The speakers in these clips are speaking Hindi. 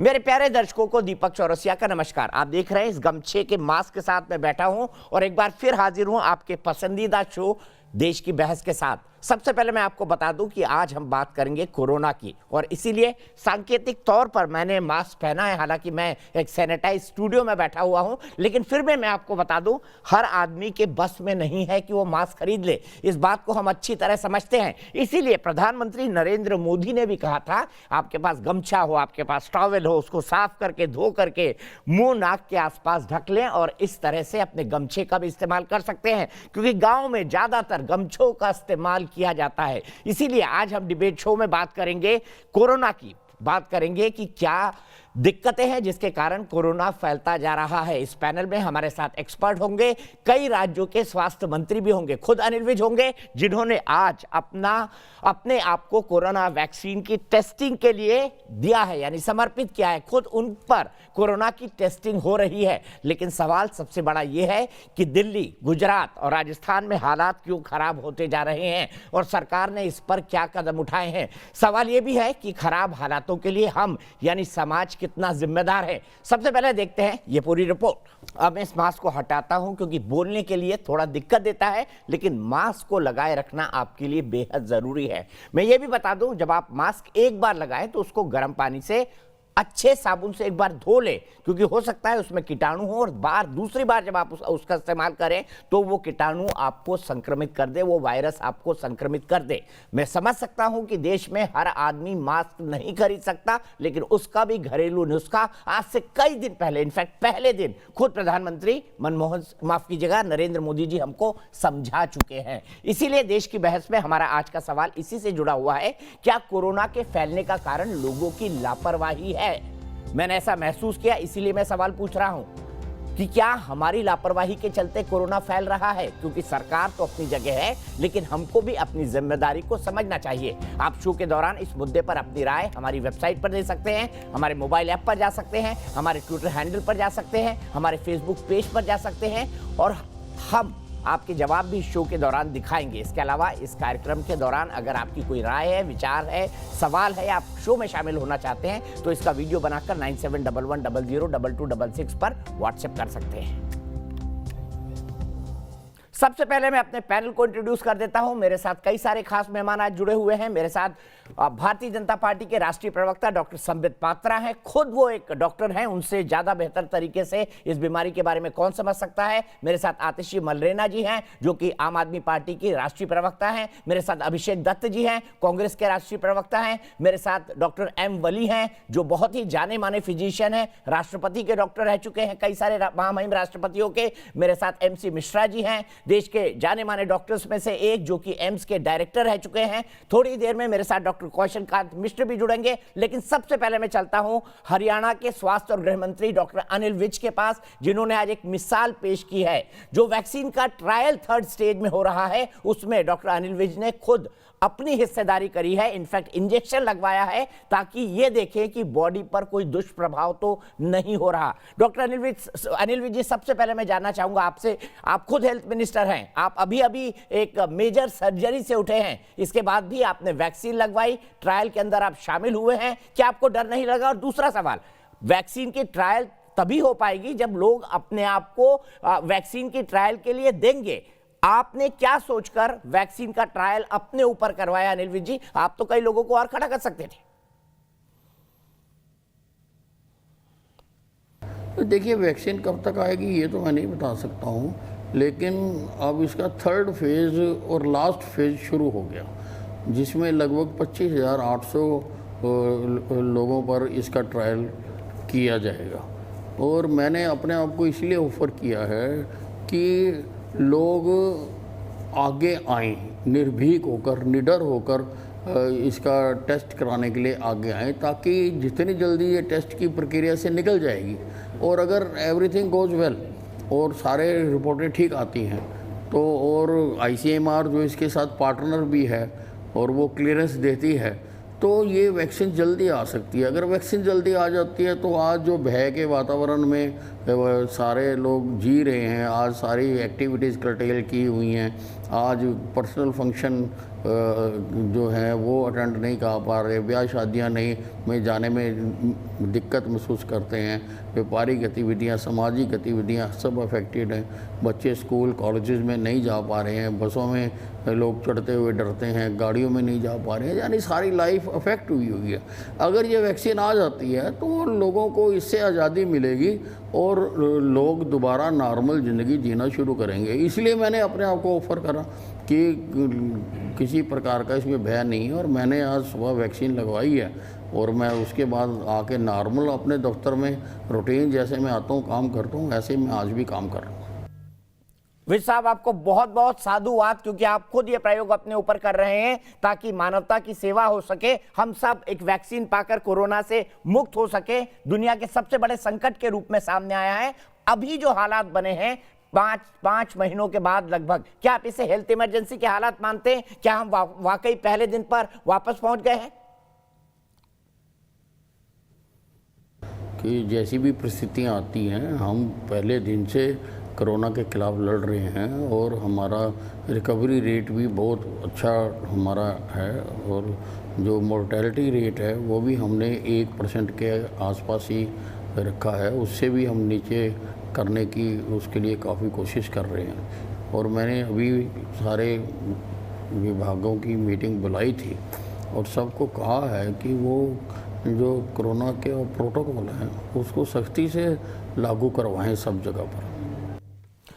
मेरे प्यारे दर्शकों को दीपक चौरसिया का नमस्कार। आप देख रहे हैं इस गमछे के मास्क के साथ मैं बैठा हूं और एक बार फिर हाजिर हूं आपके पसंदीदा शो देश की बहस के साथ। सबसे पहले मैं आपको बता दूं कि आज हम बात करेंगे कोरोना की, और इसीलिए सांकेतिक तौर पर मैंने मास्क पहना है। हालांकि मैं एक सैनिटाइज स्टूडियो में बैठा हुआ हूं, लेकिन फिर भी मैं आपको बता दूं हर आदमी के बस में नहीं है कि वो मास्क खरीद ले। इस बात को हम अच्छी तरह समझते हैं। इसीलिए प्रधानमंत्री नरेंद्र मोदी ने भी कहा था, आपके पास गमछा हो, आपके पास टॉवेल हो, उसको साफ करके धो करके मुंह नाक के आसपास ढक लें और इस तरह से अपने गमछे का भी इस्तेमाल कर सकते हैं, क्योंकि गांव में ज्यादातर गमछों का इस्तेमाल किया जाता है। इसीलिए आज हम डिबेट शो में बात करेंगे कोरोना की, बात करेंगे कि क्या दिक्कतें हैं जिसके कारण कोरोना फैलता जा रहा है। इस पैनल में हमारे साथ एक्सपर्ट होंगे, कई राज्यों के स्वास्थ्य मंत्री भी होंगे, खुद अनिल विज होंगे, जिन्होंने आज अपने आप को कोरोना वैक्सीन की टेस्टिंग के लिए दिया है, यानी समर्पित किया है। खुद उन पर कोरोना की टेस्टिंग हो रही है। लेकिन सवाल सबसे बड़ा यह है कि दिल्ली, गुजरात और राजस्थान में हालात क्यों खराब होते जा रहे हैं और सरकार ने इस पर क्या कदम उठाए हैं। सवाल यह भी है कि खराब हालातों के लिए हम यानी समाज कितना जिम्मेदार है। सबसे पहले देखते हैं ये पूरी रिपोर्ट। अब मैं इस मास्क को हटाता हूं क्योंकि बोलने के लिए थोड़ा दिक्कत देता है, लेकिन मास्क को लगाए रखना आपके लिए बेहद जरूरी है। मैं ये भी बता दूं, जब आप मास्क एक बार लगाएं तो उसको गर्म पानी से अच्छे साबुन से एक बार धो ले, क्योंकि हो सकता है उसमें कीटाणु हो और दूसरी बार जब आप उसका इस्तेमाल करें तो वो कीटाणु आपको संक्रमित कर दे, वो वायरस आपको संक्रमित कर दे। मैं समझ सकता हूं कि देश में हर आदमी मास्क नहीं खरीद सकता, लेकिन उसका भी घरेलू नुस्खा आज से कई दिन पहले, इनफैक्ट पहले दिन खुद प्रधानमंत्री नरेंद्र मोदी जी हमको समझा चुके हैं। इसीलिए देश की बहस में हमारा आज का सवाल इसी से जुड़ा हुआ है, क्या कोरोना के फैलने का कारण लोगों की लापरवाही है? मैंने ऐसा महसूस किया, इसीलिए मैं सवाल पूछ रहा हूं कि क्या हमारी लापरवाही के चलते कोरोना फैल रहा है? क्योंकि सरकार तो अपनी जगह है, लेकिन हमको भी अपनी जिम्मेदारी को समझना चाहिए। आप शो के दौरान इस मुद्दे पर अपनी राय हमारी वेबसाइट पर दे सकते हैं, हमारे मोबाइल ऐप पर जा सकते हैं, हमारे ट्विटर हैंडल पर जा सकते हैं, हमारे फेसबुक पेज पर जा सकते हैं, और हम आपके जवाब भी शो के दौरान दिखाएंगे। इसके अलावा इस कार्यक्रम के दौरान अगर आपकी कोई राय है, विचार है, सवाल है, आप शो में शामिल होना चाहते हैं तो इसका वीडियो बनाकर 9711002266 पर व्हाट्सएप कर सकते हैं। सबसे पहले मैं अपने पैनल को इंट्रोड्यूस कर देता हूं। मेरे साथ कई सारे खास मेहमान आज जुड़े हुए हैं। मेरे साथ भारतीय जनता पार्टी के राष्ट्रीय प्रवक्ता डॉक्टर संबित पात्रा हैं। खुद वो एक डॉक्टर हैं, उनसे ज्यादा बेहतर तरीके से इस बीमारी के बारे में कौन समझ सकता है। मेरे साथ आतिशी मलरेना जी हैं, जो कि आम आदमी पार्टी की राष्ट्रीय प्रवक्ता हैं। मेरे साथ अभिषेक दत्त जी हैं, कांग्रेस के राष्ट्रीय प्रवक्ता हैं। मेरे साथ डॉक्टर एम वली हैं, जो बहुत ही जाने माने फिजिशियन हैं, राष्ट्रपति के डॉक्टर रह चुके हैं, कई सारे महामहिम राष्ट्रपतियों के। मेरे साथ MC मिश्रा जी हैं, देश के जाने माने डॉक्टर्स में से एक, जो कि एम्स के डायरेक्टर रह चुके हैं। थोड़ी देर में मेरे साथ डॉक्टर कौशल कांत मिश्र भी जुड़ेंगे, लेकिन सबसे पहले मैं चलता हूं हरियाणा के स्वास्थ्य और गृह मंत्री डॉक्टर अनिल विज के पास, जिन्होंने आज एक मिसाल पेश की है। जो वैक्सीन का ट्रायल 3rd स्टेज में हो रहा है, उसमें डॉक्टर अनिल विज ने खुद अपनी हिस्सेदारी करी है, इनफैक्ट इंजेक्शन लगवाया है, ताकि ये देखें कि बॉडी पर कोई दुष्प्रभाव तो नहीं हो रहा। डॉक्टर अनिल विज जी, सबसे पहले मैं जानना चाहूंगा आपसे, आप खुद हेल्थ मिनिस्टर हैं, आप अभी एक मेजर सर्जरी से उठे हैं, इसके बाद भी आपने वैक्सीन लगवाई, ट्रायल के अंदर आप शामिल हुए हैं, क्या आपको डर नहीं लगा? और दूसरा सवाल, वैक्सीन की ट्रायल तभी हो पाएगी जब लोग अपने आप को वैक्सीन की ट्रायल के लिए देंगे। आपने क्या सोचकर वैक्सीन का ट्रायल अपने ऊपर करवाया अनिल विज जी? आप तो कई लोगों को और खड़ा कर सकते थे। देखिए, वैक्सीन कब तक आएगी ये तो मैं नहीं बता सकता हूँ, लेकिन अब इसका 3rd फेज़ और लास्ट फेज़ शुरू हो गया, जिसमें लगभग 25,800 लोगों पर इसका ट्रायल किया जाएगा। और मैंने अपने आप को इसलिए ऑफ़र किया है कि लोग आगे आएँ, निर्भीक होकर, निडर होकर इसका टेस्ट कराने के लिए आगे आएँ, ताकि जितनी जल्दी ये टेस्ट की प्रक्रिया से निकल जाएगी और अगर एवरीथिंग गोज़ वेल और सारे रिपोर्टें ठीक आती हैं तो, और ICMR जो इसके साथ पार्टनर भी है और वो क्लियरेंस देती है, तो ये वैक्सीन जल्दी आ सकती है। अगर वैक्सीन जल्दी आ जाती है तो आज जो भय के वातावरण में सारे लोग जी रहे हैं। आज सारी एक्टिविटीज़ कर्टेल की हुई हैं। आज पर्सनल फंक्शन जो हैं वो अटेंड नहीं कर पा रहे, ब्याह शादियां नहीं में जाने में दिक्कत महसूस करते हैं। व्यापारिक गतिविधियां, सामाजिक गतिविधियां सब अफेक्टेड हैं। बच्चे स्कूल कॉलेजेस में नहीं जा पा रहे हैं, बसों में लोग चढ़ते हुए डरते हैं, गाड़ियों में नहीं जा पा रहे हैं, यानी सारी लाइफ अफेक्ट हुई है। अगर ये वैक्सीन आ जाती है तो लोगों को इससे आज़ादी मिलेगी और लोग दोबारा नॉर्मल ज़िंदगी जीना शुरू करेंगे। इसलिए मैंने अपने आप को ऑफ़र करा कि किसी प्रकार का इसमें भय नहीं है, और मैंने आज सुबह वैक्सीन लगवाई है और मैं उसके बाद आके नॉर्मल अपने दफ्तर में रूटीन जैसे मैं आता हूँ काम करता हूँ, ऐसे मैं आज भी काम कर रहा हूँ। विज साहब, आपको बहुत बहुत साधुवाद, क्योंकि आप खुद ये प्रयोग अपने ऊपर कर रहे हैं ताकि मानवता की सेवा हो सके, हम सब एक वैक्सीन पाकर कोरोना से मुक्त हो सके। दुनिया के सबसे बड़े संकट के रूप में सामने आया है अभी जो हालात बने हैं 5 महीनों के बाद लगभग, क्या आप इसे हेल्थ इमरजेंसी के हालात मानते हैं? क्या हम वाकई पहले दिन पर वापस पहुंच गए हैं? कि जैसी भी परिस्थितियाँ आती हैं, हम पहले दिन से कोरोना के खिलाफ लड़ रहे हैं और हमारा रिकवरी रेट भी बहुत अच्छा हमारा है, और जो मोर्टेलिटी रेट है वो भी हमने 1% के आसपास ही रखा है, उससे भी हम नीचे करने की उसके लिए काफ़ी कोशिश कर रहे हैं। और मैंने अभी सारे विभागों की मीटिंग बुलाई थी और सबको कहा है कि वो जो कोरोना के प्रोटोकॉल हैं उसको सख्ती से लागू करवाएं सब जगह पर।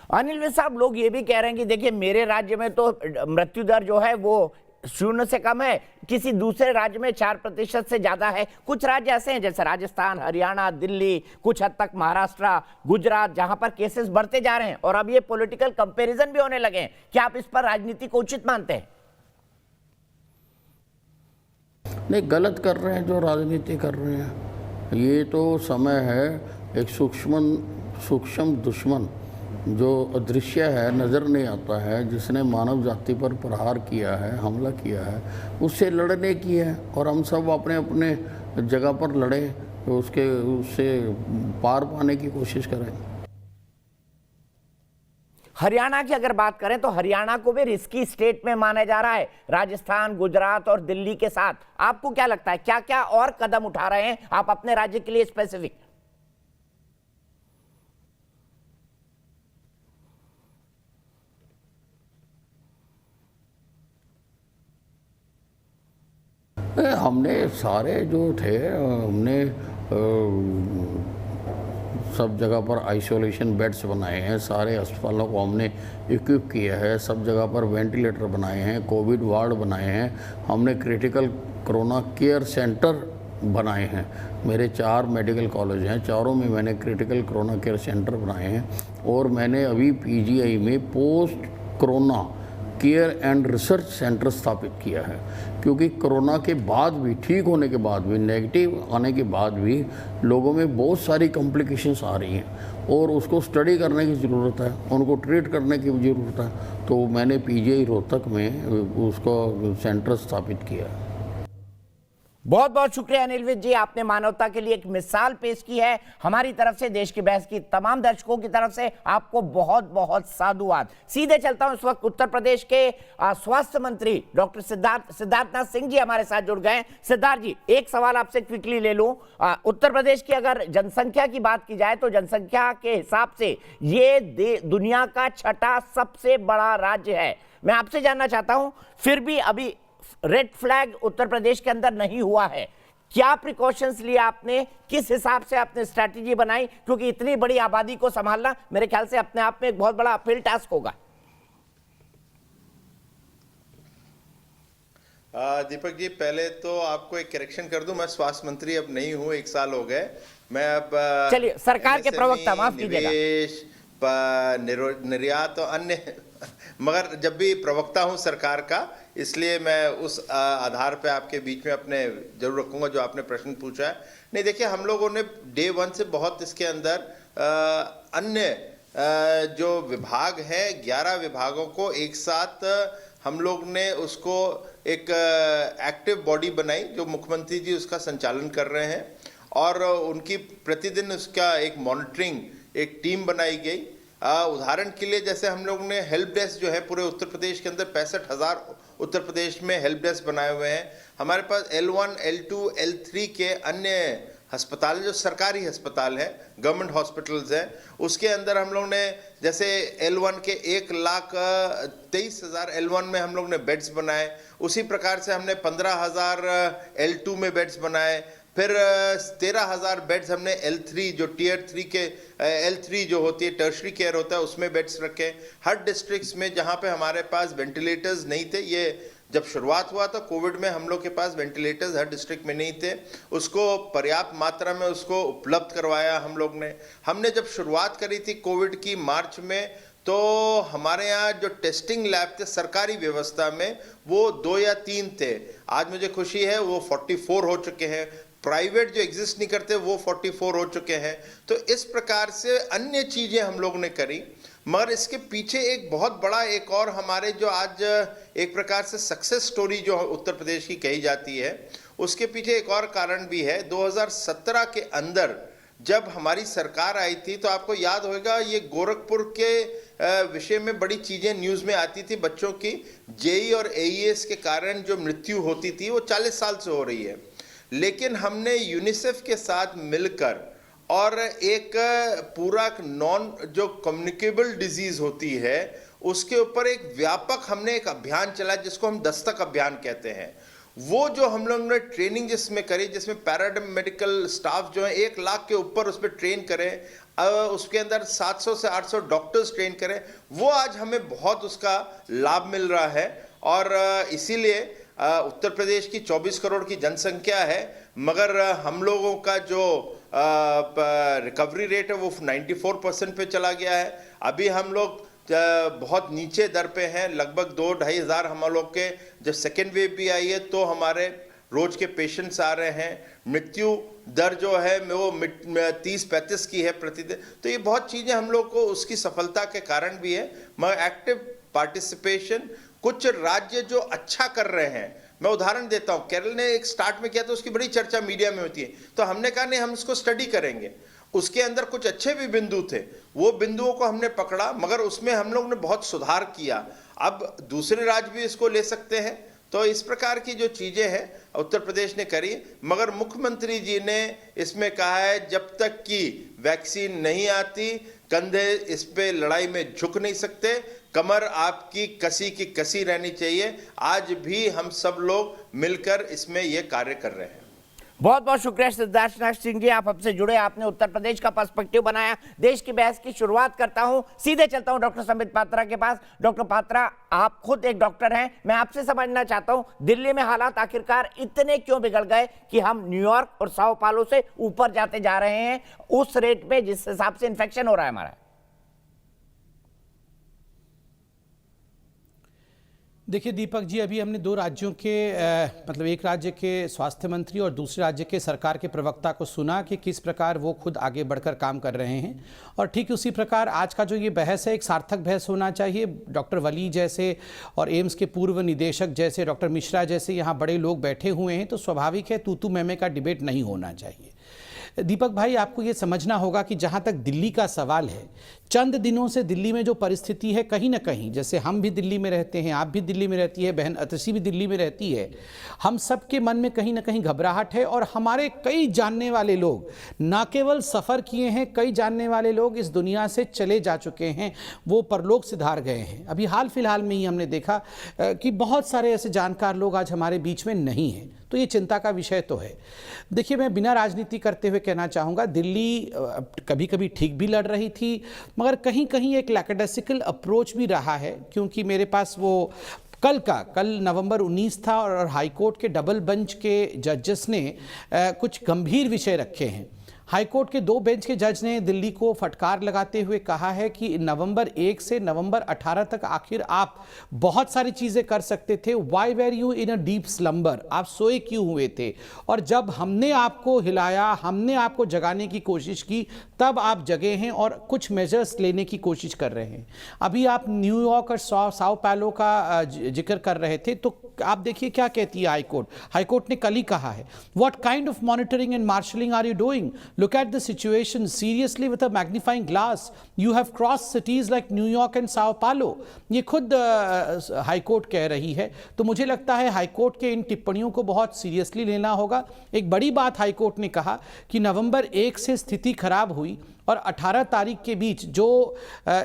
अनिल विज साहब, लोग ये भी कह रहे हैं कि देखिए मेरे राज्य में तो मृत्यु दर जो है वो 0 से कम है, किसी दूसरे राज्य में 4% से ज्यादा है। कुछ राज्य ऐसे हैं जैसे राजस्थान, हरियाणा, दिल्ली, कुछ हद तक महाराष्ट्र, गुजरात, जहां पर केसेस बढ़ते जा रहे हैं और अब ये पॉलिटिकल कंपैरिजन भी होने लगे हैं। क्या आप इस पर राजनीति को उचित मानते हैं? नहीं, गलत कर रहे हैं जो राजनीति कर रहे हैं। ये तो समय है एक सूक्ष्म दुश्मन जो अदृश्य है, नज़र नहीं आता है, जिसने मानव जाति पर प्रहार किया है, हमला किया है, उससे लड़ने की है। और हम सब अपने अपने जगह पर लड़ें, तो उससे पार पाने की कोशिश करें। हरियाणा की अगर बात करें तो हरियाणा को भी रिस्की स्टेट में माना जा रहा है, राजस्थान, गुजरात और दिल्ली के साथ। आपको क्या लगता है, क्या क्या और कदम उठा रहे हैं आप अपने राज्य के लिए स्पेसिफिक? हमने सारे जो थे, हमने सब जगह पर आइसोलेशन बेड्स बनाए हैं, सारे अस्पतालों को हमने इक्विप किया है, सब जगह पर वेंटिलेटर बनाए हैं, कोविड वार्ड बनाए हैं, हमने क्रिटिकल कोरोना केयर सेंटर बनाए हैं। मेरे 4 मेडिकल कॉलेज हैं, चारों में मैंने क्रिटिकल कोरोना केयर सेंटर बनाए हैं। और मैंने अभी पीजीआई में post corona care and research centre स्थापित किया है, क्योंकि कोरोना के बाद भी, ठीक होने के बाद भी, नेगेटिव आने के बाद भी लोगों में बहुत सारी कॉम्प्लिकेशंस आ रही हैं और उसको स्टडी करने की ज़रूरत है, उनको ट्रीट करने की ज़रूरत है। तो मैंने पीजीआई रोहतक में उसको सेंटर स्थापित किया है। बहुत बहुत शुक्रिया अनिल विज जी, आपने मानवता के लिए एक मिसाल पेश की है। हमारी तरफ से, देश की बहस की तमाम दर्शकों की तरफ से आपको बहुत बहुत साधुवाद। सीधे चलता हूं, इस वक्त उत्तर प्रदेश के स्वास्थ्य मंत्री डॉक्टर सिद्धार्थनाथ सिंह जी हमारे साथ जुड़ गए। सिद्धार्थ जी, एक सवाल आपसे क्विकली ले लूं। उत्तर प्रदेश की अगर जनसंख्या की बात की जाए तो जनसंख्या के हिसाब से ये दुनिया का 6ठा सबसे बड़ा राज्य है। मैं आपसे जानना चाहता हूं, फिर भी अभी रेड फ्लैग उत्तर प्रदेश के अंदर नहीं हुआ है, क्या प्रिकॉशंस लिए आपने, किस हिसाब से आपने स्ट्रैटेजी बनाई? क्योंकि इतनी बड़ी आबादी को संभालना मेरे ख्याल से अपने आप में एक बहुत बड़ा अपील टास्क होगा। दीपक जी, पहले तो आपको एक करेक्शन कर दूं, मैं स्वास्थ्य मंत्री अब नहीं हूं, 1 साल हो गए। मैं अब चलिए, सरकार के प्रवक्ता, माफ कीजिएगा, निर्यात और अन्य, मगर जब भी प्रवक्ता हूं सरकार का, इसलिए मैं उस आधार पे आपके बीच में अपने जरूर रखूंगा जो आपने प्रश्न पूछा है। नहीं, देखिए, हम लोगों ने डे 1 से बहुत इसके अंदर अन्य जो विभाग हैं, 11 विभागों को एक साथ हम लोग ने उसको एक एक्टिव बॉडी बनाई, जो मुख्यमंत्री जी उसका संचालन कर रहे हैं, और उनकी प्रतिदिन उसका एक मॉनिटरिंग, एक टीम बनाई गई। उदाहरण के लिए जैसे हम लोग ने हेल्प डेस्क जो है पूरे उत्तर प्रदेश के अंदर 65,000 उत्तर प्रदेश में हेल्प डेस्क बनाए हुए हैं। हमारे पास L1, L2, L3 के अन्य अस्पताल जो सरकारी अस्पताल हैं, गवर्नमेंट हॉस्पिटल्स हैं, उसके अंदर हम लोग ने जैसे L1 के 1,23,000 L1 में हम लोग ने बेड्स बनाए। उसी प्रकार से हमने 15,000 L2 में बेड्स बनाए। फिर 13,000 बेड्स हमने L3 जो टीयर 3 के L3 जो होती है टर्शरी केयर होता है उसमें बेड्स रखे। हर डिस्ट्रिक्ट्स में जहाँ पे हमारे पास वेंटिलेटर्स नहीं थे, ये जब शुरुआत हुआ तो कोविड में हम लोग के पास वेंटिलेटर्स हर डिस्ट्रिक्ट में नहीं थे, उसको पर्याप्त मात्रा में उसको उपलब्ध करवाया हम लोग ने। हमने जब शुरुआत करी थी कोविड की मार्च में, तो हमारे यहाँ जो टेस्टिंग लैब थे सरकारी व्यवस्था में वो 2 या 3 थे। आज मुझे खुशी है वो 44 हो चुके हैं। प्राइवेट जो एग्जिस्ट नहीं करते वो 44 हो चुके हैं। तो इस प्रकार से अन्य चीज़ें हम लोग ने करी, मगर इसके पीछे एक बहुत बड़ा एक और हमारे जो आज एक प्रकार से सक्सेस स्टोरी जो उत्तर प्रदेश की कही जाती है, उसके पीछे एक और कारण भी है। 2017 के अंदर जब हमारी सरकार आई थी तो आपको याद होगा ये गोरखपुर के विषय में बड़ी चीज़ें न्यूज़ में आती थी। बच्चों की जेई और एईएस के कारण जो मृत्यु होती थी वो 40 साल से हो रही है। लेकिन हमने यूनिसेफ के साथ मिलकर और एक पूरा नॉन जो कम्युनिकेबल डिजीज़ होती है उसके ऊपर एक व्यापक हमने एक अभियान चलाया जिसको हम दस्तक अभियान कहते हैं। वो जो हम लोगों ने ट्रेनिंग जिसमें करी, जिसमें पैरामेडिकल स्टाफ जो है 1 लाख के ऊपर उस पर ट्रेन करें, उसके अंदर 700 से 800 डॉक्टर्स ट्रेन करें, वो आज हमें बहुत उसका लाभ मिल रहा है। और इसीलिए उत्तर प्रदेश की 24 करोड़ की जनसंख्या है, मगर हम लोगों का जो रिकवरी रेट है वो 94% पे चला गया है। अभी हम लोग बहुत नीचे दर पे हैं, लगभग 2-2.5 हज़ार हम लोग के जब सेकेंड वेव भी आई है तो हमारे रोज के पेशेंट्स आ रहे हैं। मृत्यु दर जो है वो 30-35 की है प्रतिदिन। तो ये बहुत चीज़ें हम लोग को उसकी सफलता के कारण भी है, मगर एक्टिव पार्टिसिपेशन। कुछ राज्य जो अच्छा कर रहे हैं, मैं उदाहरण देता हूँ, केरल ने एक स्टार्ट में किया तो उसकी बड़ी चर्चा मीडिया में होती है, तो हमने कहा नहीं हम इसको स्टडी करेंगे। उसके अंदर कुछ अच्छे भी बिंदु थे, वो बिंदुओं को हमने पकड़ा, मगर उसमें हम लोग ने बहुत सुधार किया। अब दूसरे राज्य भी इसको ले सकते हैं। तो इस प्रकार की जो चीज़ें हैं उत्तर प्रदेश ने करी, मगर मुख्यमंत्री जी ने इसमें कहा है जब तक कि वैक्सीन नहीं आती कंधे इस पे लड़ाई में झुक नहीं सकते, कमर आपकी कसी की कसी रहनी चाहिए। आज भी हम सब लोग मिलकर इसमें ये कार्य कर रहे हैं। बहुत बहुत शुक्रिया सिद्धार्थनाथ सिंह जी, आप हमसे जुड़े, आपने उत्तर प्रदेश का पर्सपेक्टिव बनाया। देश की बहस की शुरुआत करता हूं, सीधे चलता हूं डॉक्टर संबित पात्रा के पास। डॉक्टर पात्रा, आप खुद एक डॉक्टर हैं, मैं आपसे समझना चाहता हूं दिल्ली में हालात आखिरकार इतने क्यों बिगड़ गए कि हम न्यूयॉर्क और साओ पालो से ऊपर जाते जा रहे हैं उस रेट पे जिस हिसाब से इन्फेक्शन हो रहा है हमारा। देखिए दीपक जी, अभी हमने 2 राज्यों के मतलब एक राज्य के स्वास्थ्य मंत्री और दूसरे राज्य के सरकार के प्रवक्ता को सुना कि किस प्रकार वो खुद आगे बढ़कर काम कर रहे हैं, और ठीक उसी प्रकार आज का जो ये बहस है एक सार्थक बहस होना चाहिए। डॉक्टर वली जैसे और एम्स के पूर्व निदेशक जैसे डॉक्टर मिश्रा जैसे यहाँ बड़े लोग बैठे हुए हैं, तो स्वाभाविक है तू मैमे का डिबेट नहीं होना चाहिए। दीपक भाई, आपको ये समझना होगा कि जहाँ तक दिल्ली का सवाल है, चंद दिनों से दिल्ली में जो परिस्थिति है, कहीं ना कहीं, जैसे हम भी दिल्ली में रहते हैं, आप भी दिल्ली में रहती है, बहन अतसी भी दिल्ली में रहती है, हम सबके मन में कहीं ना कहीं घबराहट है। और हमारे कई जानने वाले लोग ना केवल सफ़र किए हैं, कई जानने वाले लोग इस दुनिया से चले जा चुके हैं, वो परलोक सिधार गए हैं। अभी हाल फिलहाल में ही हमने देखा कि बहुत सारे ऐसे जानकार लोग आज हमारे बीच में नहीं हैं, तो ये चिंता का विषय तो है। देखिए, मैं बिना राजनीति करते हुए कहना चाहूँगा, दिल्ली कभी कभी ठीक भी लड़ रही थी, मगर कहीं कहीं एक लैकेडेसिकल अप्रोच भी रहा है, क्योंकि मेरे पास वो कल नवंबर 19 था और हाईकोर्ट के डबल बेंच के जजेस ने कुछ गंभीर विषय रखे हैं। हाईकोर्ट के 2 बेंच के जज ने दिल्ली को फटकार लगाते हुए कहा है कि नवंबर 1 से नवंबर 18 तक आखिर आप बहुत सारी चीज़ें कर सकते थे। Why were you in a deep slumber, आप सोए क्यों हुए थे? और जब हमने आपको हिलाया, हमने आपको जगाने की कोशिश की, तब आप जगे हैं और कुछ मेजर्स लेने की कोशिश कर रहे हैं। अभी आप न्यूयॉर्क और साओ पालो का जिक्र कर रहे थे, तो आप देखिए क्या कहती है हाईकोर्ट ने कल ही कहा है, what kind of monitoring and marshalling are you doing look at the situation seriously with a magnifying glass. You have crossed cities like New York and Sao Paulo. ये खुद हाई कोर्ट कह रही है। तो मुझे लगता है हाई कोर्ट के इन टिप्पणियों को बहुत सीरियसली लेना होगा। एक बड़ी बात हाई कोर्ट ने कहा कि नवंबर 1 से स्थिति खराब हुई और 18 तारीख के बीच जो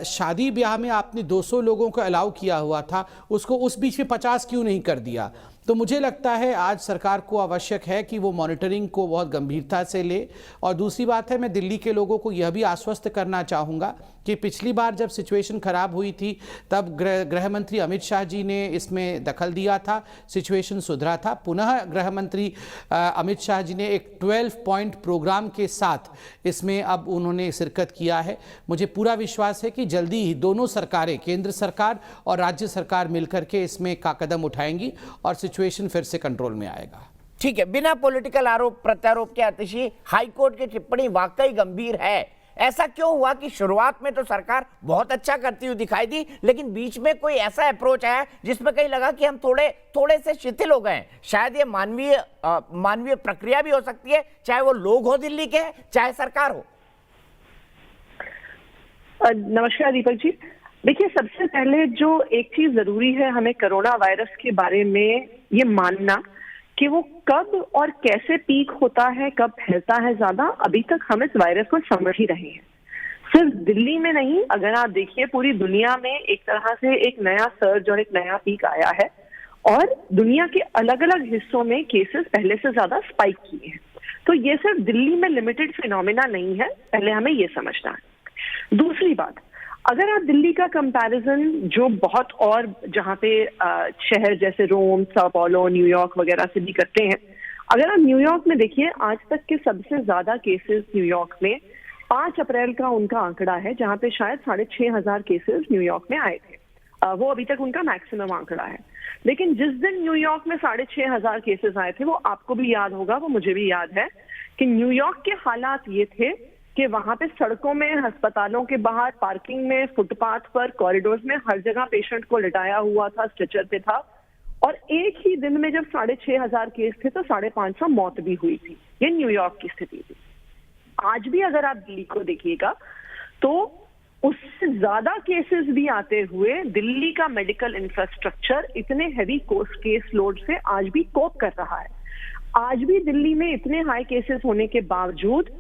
शादी ब्याह में आपने 200 लोगों को अलाउ किया हुआ था, उसको उस बीच में 50 क्यों नहीं कर दिया। तो मुझे लगता है आज सरकार को आवश्यक है कि वो मॉनिटरिंग को बहुत गंभीरता से ले। और दूसरी बात है, मैं दिल्ली के लोगों को यह भी आश्वस्त करना चाहूँगा कि पिछली बार जब सिचुएशन खराब हुई थी तब गृह मंत्री अमित शाह जी ने इसमें दखल दिया था, सिचुएशन सुधरा था। पुनः गृह मंत्री अमित शाह जी ने एक 12 पॉइंट प्रोग्राम के साथ इसमें अब उन्होंने शिरकत किया है। मुझे पूरा विश्वास है कि जल्दी ही दोनों सरकारें, केंद्र सरकार और राज्य सरकार मिलकर के इसमें का कदम उठाएंगी और सिचुएशन फिर से कंट्रोल में आएगा। ठीक है, बिना पॉलिटिकल आरोप प्रत्यारोप के आतिशी, हाईकोर्ट की टिप्पणी वाकई गंभीर है। ऐसा क्यों हुआ कि शुरुआत में तो सरकार बहुत अच्छा करती हुई दिखाई दी, लेकिन बीच में कोई ऐसा अप्रोच आया जिसमें कहीं लगा कि हम थोड़े से शिथिल हो गए। शायद ये मानवीय प्रक्रिया भी हो सकती है, चाहे वो लोग हो दिल्ली के, चाहे सरकार हो। नमस्कार दीपक जी। देखिए, सबसे पहले जो एक चीज जरूरी है हमें कोरोना वायरस के बारे में ये मानना कि वो कब और कैसे पीक होता है, कब फैलता है ज्यादा, अभी तक हम इस वायरस को समझ ही रहे हैं। सिर्फ दिल्ली में नहीं, अगर आप देखिए पूरी दुनिया में एक तरह से एक नया सर्ज और एक नया पीक आया है और दुनिया के अलग अलग हिस्सों में केसेस पहले से ज्यादा स्पाइक किए हैं। तो ये सिर्फ दिल्ली में लिमिटेड फिनोमिना नहीं है, पहले हमें ये समझना है। दूसरी बात, अगर आप दिल्ली का कंपैरिजन जो बहुत और जहाँ पे शहर जैसे रोम, sao paulo, न्यूयॉर्क वगैरह से भी करते हैं, अगर आप न्यूयॉर्क में देखिए, आज तक के सबसे ज्यादा केसेस न्यूयॉर्क में 5 अप्रैल का उनका आंकड़ा है, जहाँ पे शायद 6,500 केसेस न्यूयॉर्क में आए थे। वो अभी तक उनका मैक्सिमम आंकड़ा है। लेकिन जिस दिन न्यूयॉर्क में 6,500 केसेस आए थे, वो आपको भी याद होगा, वो मुझे भी याद है कि न्यूयॉर्क के हालात ये थे कि वहां पे सड़कों में, अस्पतालों के बाहर, पार्किंग में, फुटपाथ पर, कॉरिडोर्स में हर जगह पेशेंट को लिटाया हुआ था, स्ट्रेचर पे था। और एक ही दिन में जब 6,500 केस थे तो 550 मौत भी हुई थी। ये न्यूयॉर्क की स्थिति थी। आज भी अगर आप दिल्ली को देखिएगा तो उससे ज्यादा केसेस भी आते हुए दिल्ली का मेडिकल इंफ्रास्ट्रक्चर इतने हैवी केस लोड से आज भी कोप कर रहा है। आज भी दिल्ली में इतने हाई केसेस होने के बावजूद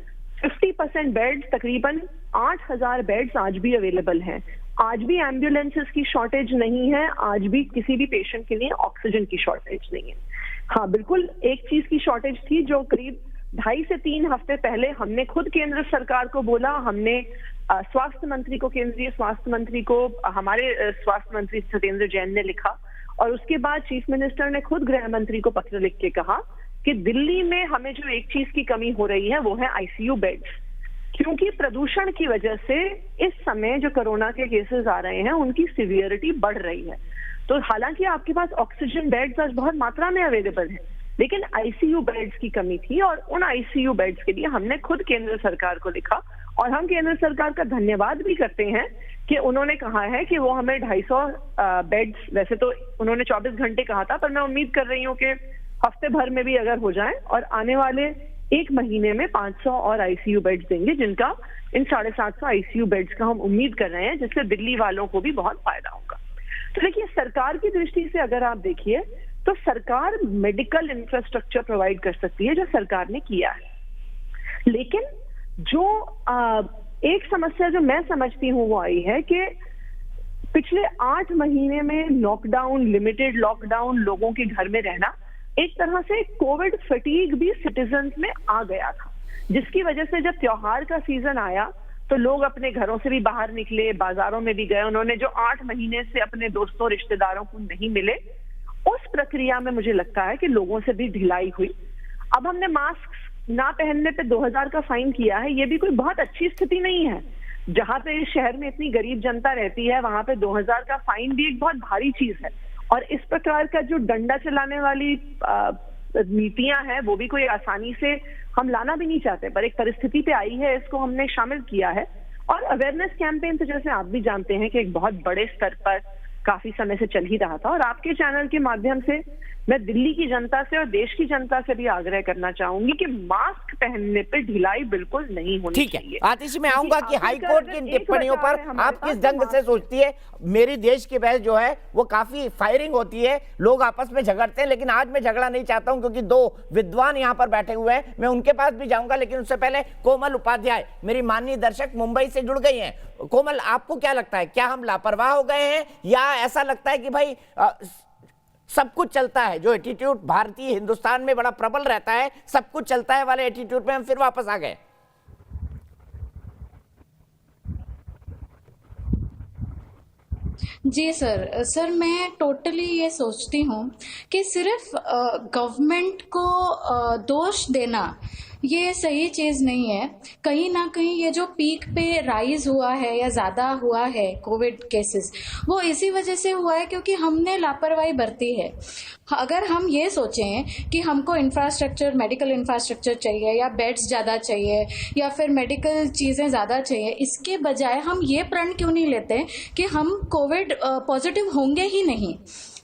50% बेड्स, तकरीबन 8,000 बेड्स आज भी अवेलेबल हैं। आज भी एम्बुलेंसेस की शॉर्टेज नहीं है, आज भी किसी भी पेशेंट के लिए ऑक्सीजन की शॉर्टेज नहीं है। हाँ, बिल्कुल एक चीज की शॉर्टेज थी जो करीब 2.5 से 3 हफ्ते पहले हमने खुद केंद्र सरकार को बोला, हमने स्वास्थ्य मंत्री को, केंद्रीय स्वास्थ्य मंत्री को, हमारे स्वास्थ्य मंत्री सत्येंद्र जैन ने लिखा और उसके बाद चीफ मिनिस्टर ने खुद गृह मंत्री को पत्र लिख के कहा कि दिल्ली में हमें जो एक चीज की कमी हो रही है वो है आईसीयू बेड्स, क्योंकि प्रदूषण की वजह से इस समय जो कोरोना के केसेस आ रहे हैं उनकी सीवियरिटी बढ़ रही है। तो हालांकि आपके पास ऑक्सीजन बेड्स आज बहुत मात्रा में अवेलेबल है, लेकिन आईसीयू बेड्स की कमी थी और उन आईसीयू बेड्स के लिए हमने खुद केंद्र सरकार को लिखा और हम केंद्र सरकार का धन्यवाद भी करते हैं कि उन्होंने कहा है कि वो हमें 250 बेड्स, वैसे तो उन्होंने 24 घंटे कहा था, पर मैं उम्मीद कर रही हूँ कि हफ्ते भर में भी अगर हो जाए और आने वाले 1 महीने में 500 और आईसीयू बेड्स देंगे, जिनका इन 750 आईसीयू बेड्स का हम उम्मीद कर रहे हैं, जिससे दिल्ली वालों को भी बहुत फायदा होगा। तो देखिए, सरकार की दृष्टि से अगर आप देखिए तो सरकार मेडिकल इंफ्रास्ट्रक्चर प्रोवाइड कर सकती है, जो सरकार ने किया है। लेकिन जो एक समस्या जो मैं समझती हूँ वो आई है कि पिछले 8 महीने में लॉकडाउन, लिमिटेड लॉकडाउन, लोगों के घर में रहना, एक तरह से कोविड फटीग भी सिटीजन्स में आ गया था, जिसकी वजह से जब त्योहार का सीजन आया तो लोग अपने घरों से भी बाहर निकले, बाजारों में भी गए। उन्होंने जो 8 महीने से अपने दोस्तों, रिश्तेदारों को नहीं मिले, उस प्रक्रिया में मुझे लगता है कि लोगों से भी ढिलाई हुई। अब हमने मास्क ना पहनने पे 2,000 का फाइन किया है, ये भी कोई बहुत अच्छी स्थिति नहीं है। जहां पे शहर में इतनी गरीब जनता रहती है, वहां पे 2,000 का फाइन भी एक बहुत भारी चीज है। और इस प्रकार का जो डंडा चलाने वाली नीतियां हैं, वो भी कोई आसानी से हम लाना भी नहीं चाहते, पर एक परिस्थिति पे आई है, इसको हमने शामिल किया है। और अवेयरनेस कैंपेन तो जैसे आप भी जानते हैं कि एक बहुत बड़े स्तर पर काफी समय से चल ही रहा था। और आपके चैनल के माध्यम से मैं दिल्ली की जनता से और देश की जनता से भी आग्रह करना चाहूंगी कि मास्क पहनने पे ढिलाई बिल्कुल नहीं होनी ठीक चाहिए। है आतिशी, मैं आऊंगा कि हाई कोर्ट की इन टिप्पणियों पर आप किस ढंग से सोचती है। मेरी देश की बहस जो है वो काफी फायरिंग होती है, लोग आपस में झगड़ते हैं, लेकिन आज मैं झगड़ा नहीं चाहता हूं क्योंकि दो विद्वान यहां पर बैठे हुए हैं, मैं उनके पास भी जाऊंगा। लेकिन उससे पहले कोमल उपाध्याय, मेरी माननीय दर्शक मुंबई से जुड़ गई हैं। कोमल, आपको क्या लगता है, क्या हम लापरवाह हो गए हैं या ऐसा लगता है कि भाई सब कुछ चलता है, जो एटीट्यूड भारतीय हिंदुस्तान में बड़ा प्रबल रहता है, सब कुछ चलता है वाले एटीट्यूड में हम फिर वापस आ गए? जी सर मैं टोटली ये सोचती हूँ कि सिर्फ गवर्नमेंट को दोष देना ये सही चीज नहीं है। कहीं ना कहीं ये जो पीक पे राइज हुआ है या ज्यादा हुआ है कोविड केसेस, वो इसी वजह से हुआ है क्योंकि हमने लापरवाही बरती है। अगर हम ये सोचें कि हमको इंफ्रास्ट्रक्चर, मेडिकल इंफ्रास्ट्रक्चर चाहिए या बेड्स ज़्यादा चाहिए या फिर मेडिकल चीज़ें ज़्यादा चाहिए, इसके बजाय हम ये प्रण क्यों नहीं लेते कि हम कोविड पॉजिटिव होंगे ही नहीं।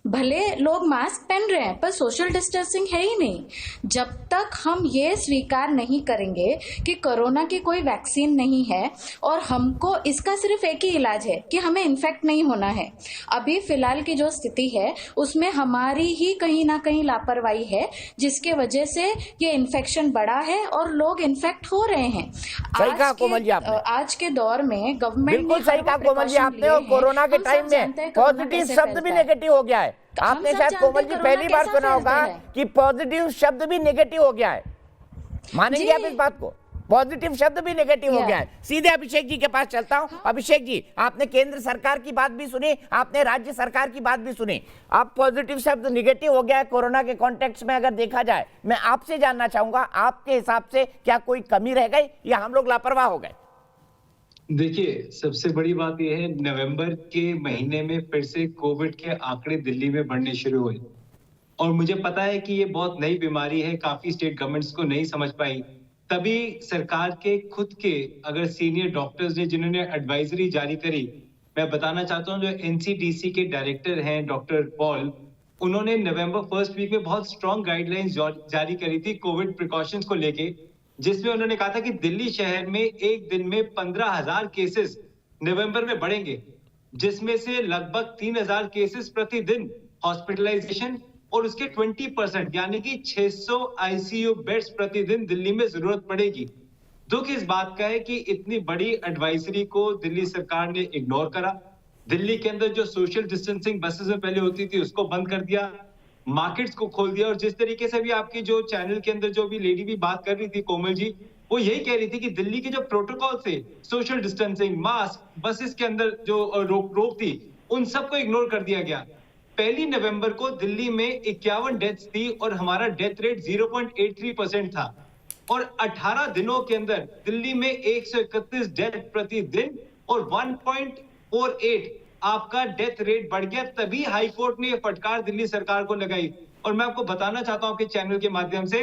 भले लोग मास्क पहन रहे हैं पर सोशल डिस्टेंसिंग है ही नहीं। जब तक हम ये स्वीकार नहीं करेंगे कि कोरोना की कोई वैक्सीन नहीं है और हमको इसका सिर्फ एक ही इलाज है कि हमें इन्फेक्ट नहीं होना है, अभी फिलहाल की जो स्थिति है उसमें हमारी ही कहीं ना कहीं लापरवाही है जिसके वजह से ये इन्फेक्शन बढ़ा है और लोग इन्फेक्ट हो रहे हैं। सही कहा कोमल जी आपने। आज के दौर में गवर्नमेंट बिल्कुल सही कहा कोमल जी आपने। और कोरोना के टाइम में पॉजिटिव शब्द भी नेगेटिव हो गया है। आपने शायद कोमल जी पहली बार सुना होगा कि पॉजिटिव शब्द भी नेगेटिव हो गया है। मानेंगे आप इस बात को? पॉजिटिव शब्द भी नेगेटिव हो गया है। सीधे अभिषेक जी के पास चलता हूं। अभिषेक जी, आपने केंद्र सरकार की बात भी सुनी, आपने राज्य सरकार की बात भी सुनी। आप पॉजिटिव शब्द नेगेटिव हो गया है कोरोना के कॉन्टेक्स्ट में अगर देखा जाए, मैं आपसे जानना चाहूंगा आपके हिसाब से क्या कोई कमी रह गई या हम लोग लापरवाह हो गए? देखिए, सबसे बड़ी बात यह है, नवंबर के महीने में फिर से कोविड के आंकड़े दिल्ली में बढ़ने शुरू हुए और मुझे पता है कि ये बहुत नई बीमारी है, काफी स्टेट गवर्नमेंट्स को नहीं समझ पाई। तभी सरकार के खुद के अगर सीनियर डॉक्टर्स ने जिन्होंने एडवाइजरी जारी करी, मैं बताना चाहता हूं, जो एनसीडीसी के डायरेक्टर हैं डॉक्टर पॉल, उन्होंने नवंबर फर्स्ट वीक में बहुत स्ट्रॉन्ग गाइडलाइंस जारी करी थी कोविड प्रिकॉशंस को लेके, जिसमें उन्होंने कहा था कि दिल्ली शहर में एक दिन में 15,000 केसेस नवंबर में बढ़ेंगे, जिसमें से लगभग 3,000 केसेस प्रतिदिन हॉस्पिटलाइजेशन और उसके 20% यानी कि 600 आईसीयू बेड्स प्रतिदिन दिल्ली में जरूरत पड़ेगी। दुख इस बात का है कि इतनी बड़ी एडवाइजरी को दिल्ली सरकार ने इग्नोर करा। दिल्ली के अंदर जो सोशल डिस्टेंसिंग बसेस में पहले होती थी उसको बंद कर दिया, मार्केट्स को खोल दिया। और जिस तरीके से भी आपकी जो चैनल के अंदर जो भी लेडी भी बात कर रही थी कोमल जी, वो यही कह रही थी कि दिल्ली के जो प्रोटोकॉल थे, सोशल डिस्टेंसिंग, मास्क, बसेस के अंदर जो रोक थी, उन सबको इग्नोर कर दिया गया। 1 नवंबर को दिल्ली में 51 डेथ्स थी और हमारा डेथ रेट 0.83% था और 18 दिनों के अंदर दिल्ली में 131 डेथ प्रतिदिन और 1.48 आपका डेथ रेट बढ़ गया। तभी हाई कोर्ट ने यह फटकार दिल्ली सरकार को लगाई। और मैं आपको बताना चाहता हूं आपके चैनल के माध्यम से,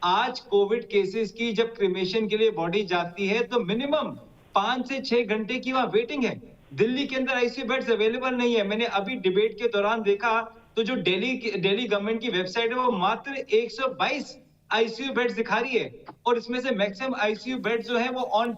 आज कोविड केसेस की जब क्रिमेशन के लिए बॉडी जाती है तो मिनिमम 5 से 6 घंटे की वहां वेटिंग है। दिल्ली के अंदर आईसीयू बेड्स अवेलेबल नहीं है। मैंने अभी डिबेट के दौरान देखा तो जो दिल्ली गवर्नमेंट की वेबसाइट है वो मात्र 122 आईसीयू बेड्स दिखा रही है और इसमें से मैक्सिमम आईसीयू बेड्स जो है वो ऑन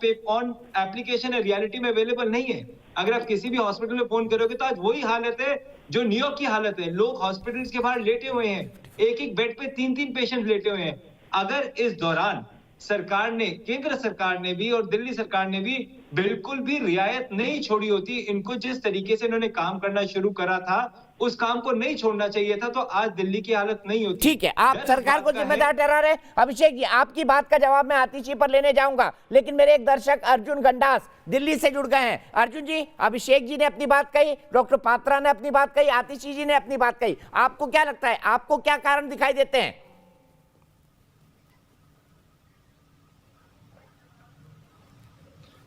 एप्लीकेशन है, रियलिटी में अवेलेबल नहीं है। अगर आप किसी भी हॉस्पिटल में फोन करोगे तो आज वही हालत है जो न्यूयॉर्क की हालत है। लोग हॉस्पिटल्स के बाहर लेटे हुए हैं, एक बेड पे 3 पेशेंट लेटे हुए हैं। अगर इस दौरान सरकार ने, केंद्र सरकार ने भी और दिल्ली सरकार ने भी बिल्कुल भी रियायत नहीं छोड़ी होती, इनको जिस तरीके से इन्होंने काम करना शुरू करा था उस काम को नहीं छोड़ना चाहिए था, तो आज दिल्ली की हालत नहीं होती। ठीक है, आप सरकार को जिम्मेदार ठहरा रहे। अभिषेक जी, आपकी बात का जवाब मैं आतिशी पर लेने जाऊंगा, लेकिन मेरे एक दर्शक अर्जुन गंडास दिल्ली से जुड़ गए हैं। अर्जुन जी, अभिषेक जी ने अपनी बात कही, डॉक्टर पात्रा ने अपनी बात कही, आतिशी जी ने अपनी बात कही, आपको क्या लगता है, आपको क्या कारण दिखाई देते हैं?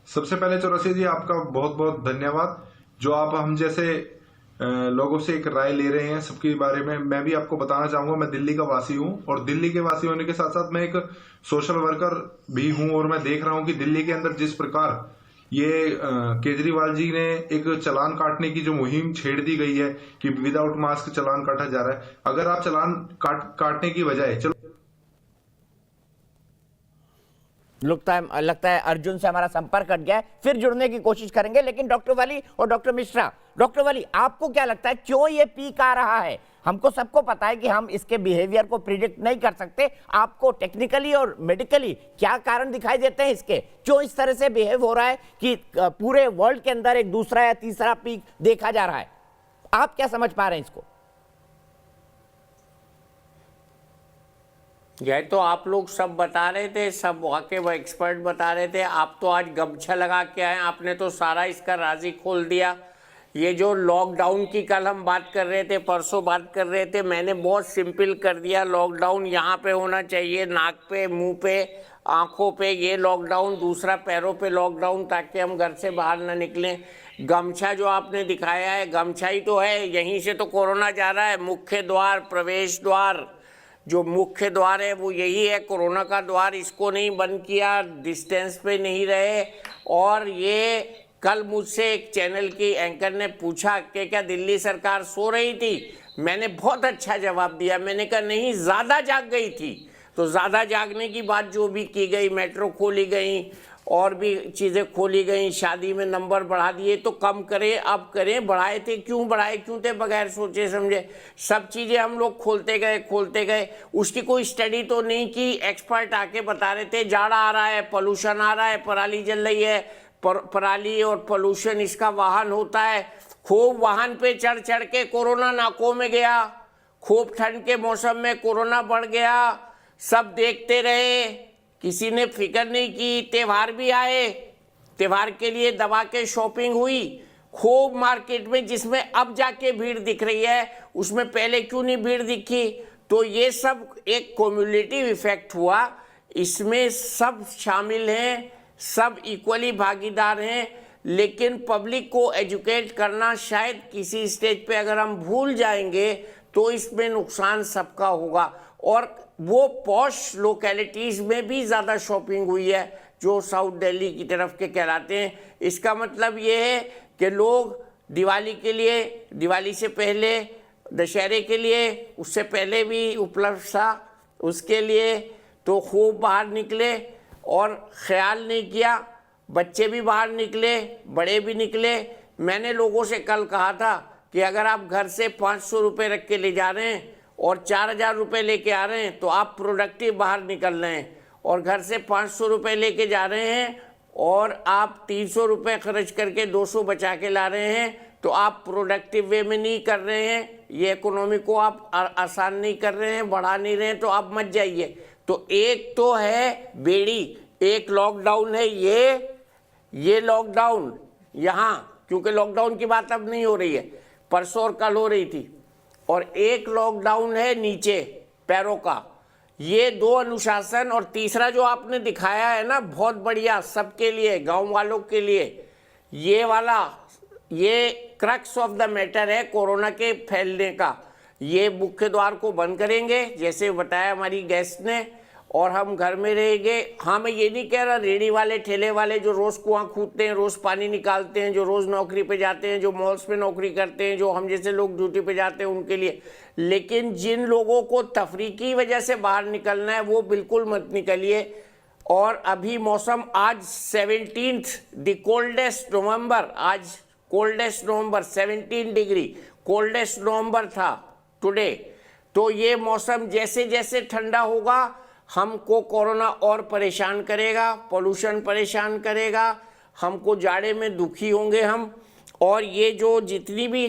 सबसे पहले चौरसिया जी, आपका बहुत बहुत धन्यवाद जो आप हम जैसे लोगों से एक राय ले रहे हैं सबके बारे में। मैं भी आपको बताना चाहूंगा, मैं दिल्ली का वासी हूं और दिल्ली के वासी होने के साथ साथ मैं एक सोशल वर्कर भी हूं और मैं देख रहा हूं कि दिल्ली के अंदर जिस प्रकार ये केजरीवाल जी ने एक चालान काटने की जो मुहिम छेड़ दी गई है कि विदाउट मास्क चालान काटा जा रहा है। अगर आप चालान काटने की बजाय चलो लगता है अर्जुन से हमारा संपर्क कट गया है, फिर जुड़ने की कोशिश करेंगे। लेकिन डॉक्टर वली और डॉक्टर मिश्रा, डॉक्टर वली आपको क्या लगता है क्यों ये पीक आ रहा है? हमको सबको पता है कि हम इसके बिहेवियर को प्रिडिक्ट नहीं कर सकते। आपको टेक्निकली और मेडिकली क्या कारण दिखाई देते हैं इसके, क्यों इस तरह से बिहेव हो रहा है कि पूरे वर्ल्ड के अंदर एक दूसरा या तीसरा पीक देखा जा रहा है? आप क्या समझ पा रहे हैं इसको? यह तो आप लोग सब बता रहे थे, सब वाकई वो एक्सपर्ट बता रहे थे। आप तो आज गमछा लगा के आए, आपने तो सारा इसका राजी खोल दिया। ये जो लॉकडाउन की कल हम बात कर रहे थे, परसों बात कर रहे थे, मैंने बहुत सिंपल कर दिया। लॉकडाउन यहाँ पे होना चाहिए, नाक पे, मुंह पे, आंखों पे ये लॉकडाउन, दूसरा पैरों पे लॉकडाउन, ताकि हम घर से बाहर ना निकलें। गमछा जो आपने दिखाया है, गमछा ही तो है, यहीं से तो कोरोना जा रहा है। मुख्य द्वार, प्रवेश द्वार, जो मुख्य द्वार है वो यही है, कोरोना का द्वार। इसको नहीं बंद किया, डिस्टेंस पे नहीं रहे। और ये कल मुझसे एक चैनल की एंकर ने पूछा कि क्या दिल्ली सरकार सो रही थी? मैंने बहुत अच्छा जवाब दिया। मैंने कहा नहीं, ज़्यादा जाग गई थी। तो ज़्यादा जागने की बात जो भी की गई, मेट्रो खोली गई और भी चीज़ें खोली गई, शादी में नंबर बढ़ा दिए, तो कम करें, अब करें। बढ़ाए थे, क्यों बढ़ाए, क्यों थे बगैर सोचे समझे? सब चीज़ें हम लोग खोलते गए। उसकी कोई स्टडी तो नहीं की। एक्सपर्ट आके बता रहे थे जाड़ा आ रहा है, पोल्यूशन आ रहा है, पराली जल रही है। पराली और पोल्यूशन इसका वाहन होता है। खूब वाहन पे चढ़ चढ़ के कोरोना नाकों में गया। खूब ठंड के मौसम में कोरोना बढ़ गया। सब देखते रहे, किसी ने फिक्र नहीं की। त्यौहार भी आए, त्यौहार के लिए दवा के शॉपिंग हुई खूब मार्केट में, जिसमें अब जाके भीड़ दिख रही है, उसमें पहले क्यों नहीं भीड़ दिखी? तो ये सब एक क्युमुलेटिव इफेक्ट हुआ। इसमें सब शामिल हैं, सब इक्वली भागीदार हैं। लेकिन पब्लिक को एजुकेट करना शायद किसी स्टेज पे अगर हम भूल जाएंगे तो इसमें नुकसान सबका होगा। और वो पॉश लोकेलिटीज़ में भी ज़्यादा शॉपिंग हुई है, जो साउथ दिल्ली की तरफ के कहलाते हैं। इसका मतलब ये है कि लोग दिवाली के लिए, दिवाली से पहले, दशहरे के लिए, उससे पहले भी उपलब्ध था, उसके लिए तो खूब बाहर निकले और ख्याल नहीं किया। बच्चे भी बाहर निकले, बड़े भी निकले। मैंने लोगों से कल कहा था कि अगर आप घर से 500 रुपये रख के ले जा रहे हैं और 4000 रुपये लेके आ रहे हैं तो आप प्रोडक्टिव बाहर निकल रहे हैं। और घर से 500 रुपये लेके जा रहे हैं और आप 300 रुपये खर्च करके 200 बचा के ला रहे हैं, तो आप प्रोडक्टिव वे में नहीं कर रहे हैं। ये इकोनॉमी को आप आसान नहीं कर रहे हैं, बढ़ा नहीं रहे हैं, तो आप मत जाइए। तो एक तो है बेड़ी, एक लॉकडाउन है ये लॉकडाउन यहाँ, क्योंकि लॉकडाउन की बात अब नहीं हो रही है, परसों और कल हो रही थी। और एक लॉकडाउन है नीचे पैरों का। ये दो अनुशासन, और तीसरा जो आपने दिखाया है ना, बहुत बढ़िया, सबके लिए, गांव वालों के लिए, ये वाला, ये क्रक्स ऑफ द मैटर है कोरोना के फैलने का। ये मुख्य द्वार को बंद करेंगे जैसे बताया हमारी गेस्ट ने, और हम घर में रहेंगे। हाँ, मैं ये नहीं कह रहा रेडी वाले, ठेले वाले जो रोज़ कुआं खूदते हैं, रोज़ पानी निकालते हैं, जो रोज़ नौकरी पे जाते हैं, जो मॉल्स पे नौकरी करते हैं, जो हम जैसे लोग ड्यूटी पे जाते हैं, उनके लिए। लेकिन जिन लोगों को तफरी की वजह से बाहर निकलना है वो बिल्कुल मत निकलिए। और अभी मौसम आज 17th द कोल्डेस्ट नवंबर, आज कोल्डेस्ट नवंबर 17 डिग्री कोल्डेस्ट नवंबर था टुडे। तो ये मौसम जैसे जैसे ठंडा होगा हमको कोरोना और परेशान करेगा, पोल्यूशन परेशान करेगा, हमको जाड़े में दुखी होंगे हम। और ये जो जितनी भी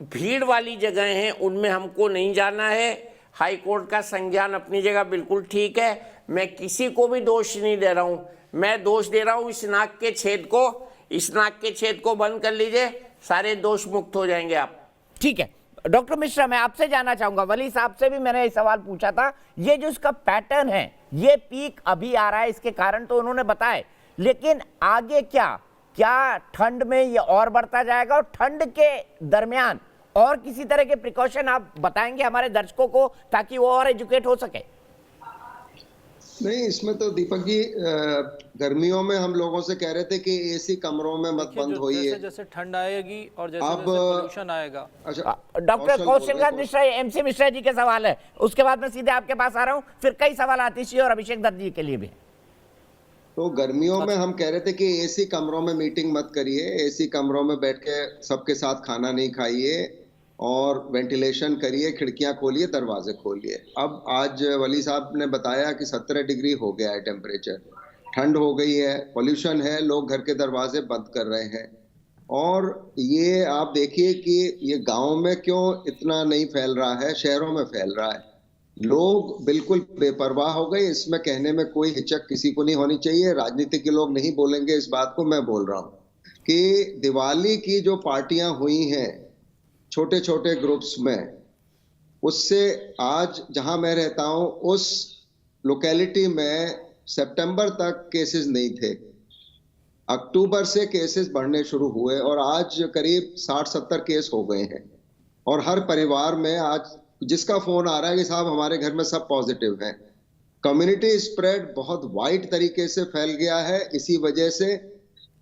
भीड़ वाली जगह हैं उनमें हमको नहीं जाना है। हाई कोर्ट का संज्ञान अपनी जगह बिल्कुल ठीक है, मैं किसी को भी दोष नहीं दे रहा हूँ, मैं दोष दे रहा हूँ इस नाक के छेद को। इस नाक के छेद को बंद कर लीजिए, सारे दोष मुक्त हो जाएंगे आप। ठीक है डॉक्टर मिश्रा, मैं आपसे जानना चाहूंगा, वली साहब से भी मैंने ये सवाल पूछा था, ये जो इसका पैटर्न है, ये पीक अभी आ रहा है, इसके कारण तो उन्होंने बताए, लेकिन आगे क्या ठंड में ये और बढ़ता जाएगा? और ठंड के दरमियान और किसी तरह के प्रिकॉशन आप बताएंगे हमारे दर्शकों को, ताकि वो और एजुकेट हो सके? नहीं, इसमें तो दीपक जी गर्मियों में हम लोगों से कह रहे थे कि एसी कमरों में मत बंद होइए। जैसे जैसे ठंड आएगी और जैसे अब जैसे पोल्यूशन आएगा। अच्छा, डॉक्टर कौशल मिश्रा, एमसी मिश्रा जी के सवाल है, उसके बाद मैं सीधे आपके पास आ रहा हूं, फिर कई सवाल आतिश जी और अभिषेक दत्त जी के लिए भी। तो गर्मियों में हम कह रहे थे कि एसी कमरों में मीटिंग मत करिए, एसी कमरों में बैठ के सबके साथ खाना नहीं खाइए और वेंटिलेशन करिए, खिड़कियां खोलिए, दरवाजे खोलिए। अब आज वली साहब ने बताया कि 17 डिग्री हो गया है टेम्परेचर, ठंड हो गई है, पोल्यूशन है, लोग घर के दरवाजे बंद कर रहे हैं। और ये आप देखिए कि ये गाँव में क्यों इतना नहीं फैल रहा है, शहरों में फैल रहा है। लोग बिल्कुल बेपरवाह हो गए, इसमें कहने में कोई हिचक किसी को नहीं होनी चाहिए। राजनीति के लोग नहीं बोलेंगे इस बात को, मैं बोल रहा हूँ कि दिवाली की जो पार्टियां हुई हैं छोटे छोटे ग्रुप्स में, उससे आज जहां मैं रहता हूं उस लोकेलिटी में सितंबर तक केसेस नहीं थे, अक्टूबर से केसेस बढ़ने शुरू हुए और आज करीब 60-70 केस हो गए हैं। और हर परिवार में आज जिसका फोन आ रहा है कि साहब हमारे घर में सब पॉजिटिव हैं। कम्युनिटी स्प्रेड बहुत वाइड तरीके से फैल गया है। इसी वजह से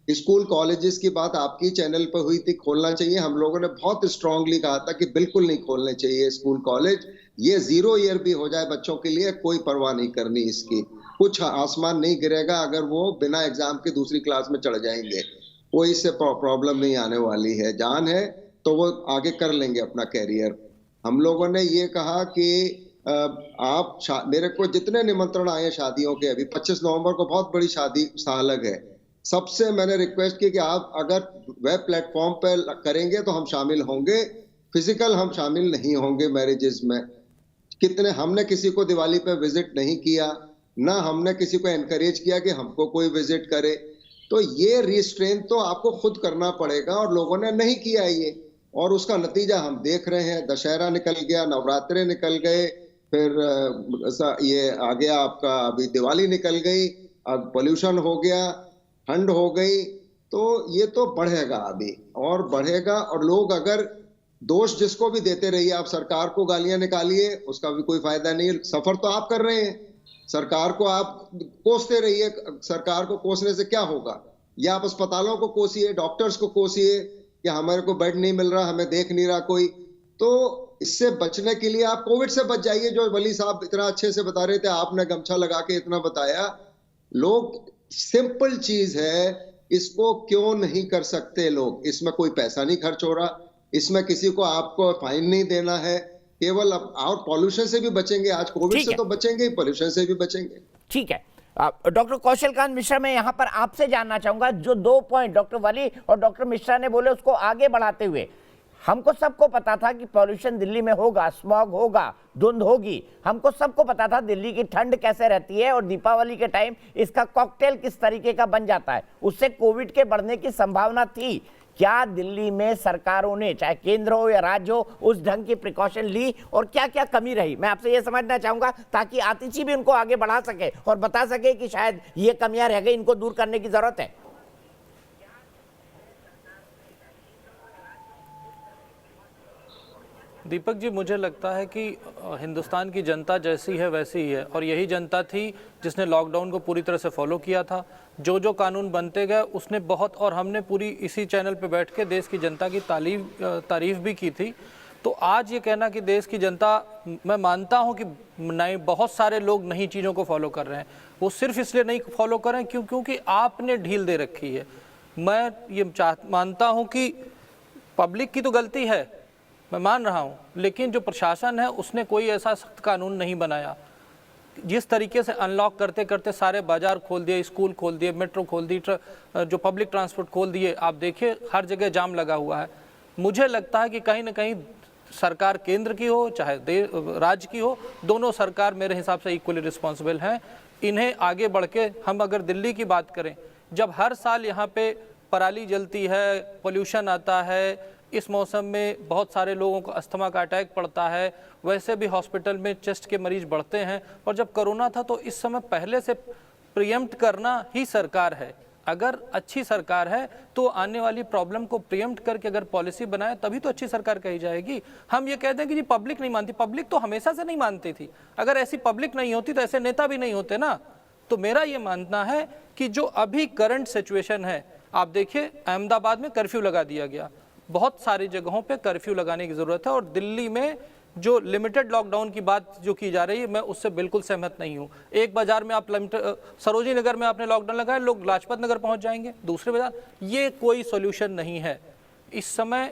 स्कूल कॉलेजेस की बात आपकी चैनल पर हुई थी, खोलना चाहिए। हम लोगों ने बहुत स्ट्रांगली कहा था कि बिल्कुल नहीं खोलने चाहिए स्कूल कॉलेज, ये 0 ईयर भी हो जाए बच्चों के लिए कोई परवाह नहीं करनी इसकी, कुछ आसमान नहीं गिरेगा अगर वो बिना एग्जाम के दूसरी क्लास में चढ़ जाएंगे, कोई इससे प्रॉब्लम नहीं आने वाली है। जान है तो वो आगे कर लेंगे अपना कैरियर। हम लोगों ने ये कहा कि आप मेरे को जितने निमंत्रण आए शादियों के, अभी 25 नवंबर को बहुत बड़ी शादी सालग है, सबसे मैंने रिक्वेस्ट की कि आप अगर वेब प्लेटफॉर्म पर करेंगे तो हम शामिल होंगे, फिजिकल हम शामिल नहीं होंगे मैरिजेस में। कितने हमने किसी को दिवाली पे विजिट नहीं किया, ना हमने किसी को एनकरेज किया कि हमको कोई विजिट करे। तो ये रिस्ट्रेन तो आपको खुद करना पड़ेगा और लोगों ने नहीं किया ये, और उसका नतीजा हम देख रहे हैं। दशहरा निकल गया, नवरात्रे निकल गए, फिर ये आ गया आपका अभी दिवाली निकल गई, अब पोल्यूशन हो गया, ठंड हो गई। तो ये तो बढ़ेगा अभी और बढ़ेगा। और लोग अगर दोष जिसको भी देते रहिए, आप सरकार को गालियां निकालिए, उसका भी कोई फायदा नहीं। सफर तो आप कर रहे हैं, सरकार को आप कोसते रहिए, सरकार को कोसने से क्या होगा? या आप अस्पतालों को कोसिए, डॉक्टर्स को कोसिए कि हमारे को बेड नहीं मिल रहा, हमें देख नहीं रहा कोई। तो इससे बचने के लिए आप कोविड से बच जाइए, जो वली साहब इतना अच्छे से बता रहे थे, आपने गमछा लगा के इतना बताया। लोग, सिंपल चीज है, इसको क्यों नहीं कर सकते लोग? इसमें कोई पैसा नहीं खर्च हो रहा, इसमें किसी को आपको फाइन नहीं देना है, केवल और पॉल्यूशन से भी बचेंगे। आज कोविड से तो बचेंगे ही, पॉल्यूशन से भी बचेंगे। ठीक है डॉक्टर कौशल मिश्रा, मैं यहाँ पर आपसे जानना चाहूंगा, जो 2 पॉइंट डॉक्टर वली और डॉक्टर मिश्रा ने बोले उसको आगे बढ़ाते हुए, हमको सबको पता था कि पॉल्यूशन दिल्ली में होगा, स्मॉग होगा, धुंध होगी, हमको सबको पता था दिल्ली की ठंड कैसे रहती है और दीपावली के टाइम इसका कॉकटेल किस तरीके का बन जाता है, उससे कोविड के बढ़ने की संभावना थी। क्या दिल्ली में सरकारों ने, चाहे केंद्र हो या राज्य हो, उस ढंग की प्रिकॉशन ली और क्या क्या कमी रही? मैं आपसे ये समझना चाहूंगा ताकि आतिशी भी उनको आगे बढ़ा सके और बता सके कि शायद ये कमियां रह गई, इनको दूर करने की जरूरत है। दीपक जी, मुझे लगता है कि हिंदुस्तान की जनता जैसी है वैसी ही है और यही जनता थी जिसने लॉकडाउन को पूरी तरह से फॉलो किया था। जो जो कानून बनते गए उसने बहुत, और हमने पूरी इसी चैनल पे बैठ के देश की जनता की तारीफ भी की थी। तो आज ये कहना कि देश की जनता, मैं मानता हूँ कि नहीं, बहुत सारे लोग नई चीज़ों को फॉलो कर रहे हैं, वो सिर्फ इसलिए नहीं फॉलो कर रहे हैं क्योंकि आपने ढील दे रखी है। मैं ये मानता हूँ कि पब्लिक की तो गलती है, मैं मान रहा हूँ, लेकिन जो प्रशासन है उसने कोई ऐसा सख्त कानून नहीं बनाया। जिस तरीके से अनलॉक करते करते सारे बाजार खोल दिए, स्कूल खोल दिए, मेट्रो खोल दी, जो पब्लिक ट्रांसपोर्ट खोल दिए, आप देखिए हर जगह जाम लगा हुआ है। मुझे लगता है कि कहीं ना कहीं सरकार केंद्र की हो चाहे राज्य की हो, दोनों सरकार मेरे हिसाब से इक्वली रिस्पॉन्सिबल हैं। इन्हें आगे बढ़ के, हम अगर दिल्ली की बात करें, जब हर साल यहाँ पे पराली जलती है, पोल्यूशन आता है, इस मौसम में बहुत सारे लोगों को अस्थमा का अटैक पड़ता है, वैसे भी हॉस्पिटल में चेस्ट के मरीज बढ़ते हैं। और जब कोरोना था तो इस समय पहले से प्रिएम्प्ट करना ही सरकार है। अगर अच्छी सरकार है तो आने वाली प्रॉब्लम को प्रिएम्प्ट करके अगर पॉलिसी बनाए तभी तो अच्छी सरकार कही जाएगी। हम ये कहते हैं कि जी पब्लिक नहीं मानती, पब्लिक तो हमेशा से नहीं मानती थी। अगर ऐसी पब्लिक नहीं होती तो ऐसे नेता भी नहीं होते ना। तो मेरा ये मानना है कि जो अभी करंट सिचुएशन है, आप देखिए अहमदाबाद में कर्फ्यू लगा दिया गया, बहुत सारी जगहों पे कर्फ्यू लगाने की जरूरत है। और दिल्ली में जो लिमिटेड लॉकडाउन की बात जो की जा रही है, मैं उससे बिल्कुल सहमत नहीं हूँ। एक बाजार में आप सरोजिनी नगर में आपने लॉकडाउन लगाया, लोग लाजपत नगर पहुंच जाएंगे, दूसरे बाजार, ये कोई सॉल्यूशन नहीं है। इस समय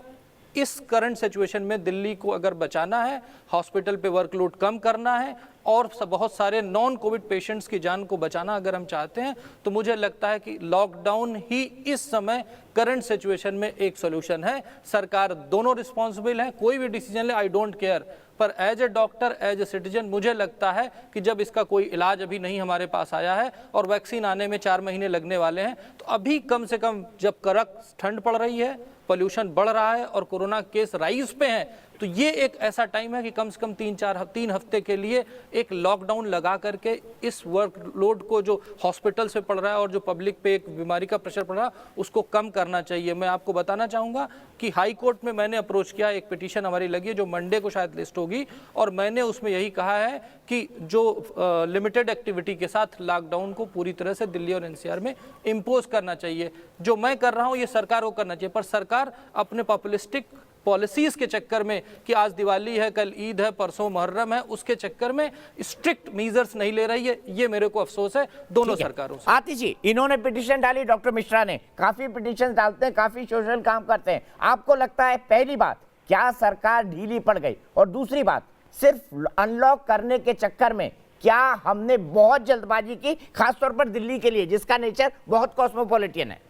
इस करंट सिचुएशन में दिल्ली को अगर बचाना है, हॉस्पिटल पे वर्कलोड कम करना है और बहुत सारे नॉन कोविड पेशेंट्स की जान को बचाना अगर हम चाहते हैं, तो मुझे लगता है कि लॉकडाउन ही इस समय करंट सिचुएशन में एक सॉल्यूशन है। सरकार दोनों रिस्पॉन्सिबल है, कोई भी डिसीजन ले, आई डोंट केयर, पर as a doctor, as a citizen मुझे लगता है कि जब इसका कोई इलाज अभी नहीं हमारे पास आया है और वैक्सीन आने में 4 महीने लगने वाले हैं, तो अभी कम से कम जब कड़क ठंड पड़ रही है, पोल्यूशन बढ़ रहा है और कोरोना केस राइज पे हैं, तो ये एक ऐसा टाइम है कि कम से कम 3 हफ्ते के लिए एक लॉकडाउन लगा करके इस वर्कलोड को जो हॉस्पिटल से पड़ रहा है और जो पब्लिक पे एक बीमारी का प्रेशर पड़ रहा है उसको कम करना चाहिए। मैं आपको बताना चाहूँगा कि हाई कोर्ट में मैंने अप्रोच किया, एक पिटीशन हमारी लगी है जो मंडे को शायद लिस्ट होगी, और मैंने उसमें यही कहा है कि जो लिमिटेड एक्टिविटी के साथ लॉकडाउन को पूरी तरह से दिल्ली और एनसीआर में इम्पोज करना चाहिए। जो मैं कर रहा हूँ ये सरकार को करना चाहिए, पर सरकार अपने पॉपुलिस्टिक पॉलिसीज के चक्कर में कि आज दिवाली है, कल ईद है, परसों मुहर्रम है, उसके चक्कर में स्ट्रिक्ट मेजर्स नहीं ले रही है। ये मेरे को अफसोस है दोनों सरकारों से। आतिश जी, इन्होंने पिटीशन डाली, डॉक्टर मिश्रा ने, काफी पिटीशन डालते हैं, काफी सोशल काम करते हैं। आपको लगता है, पहली बात, क्या सरकार ढीली पड़ गई, और दूसरी बात, सिर्फ अनलॉक करने के चक्कर में क्या हमने बहुत जल्दबाजी की, खासतौर पर दिल्ली के लिए जिसका नेचर बहुत कॉस्मोपॉलिटन है?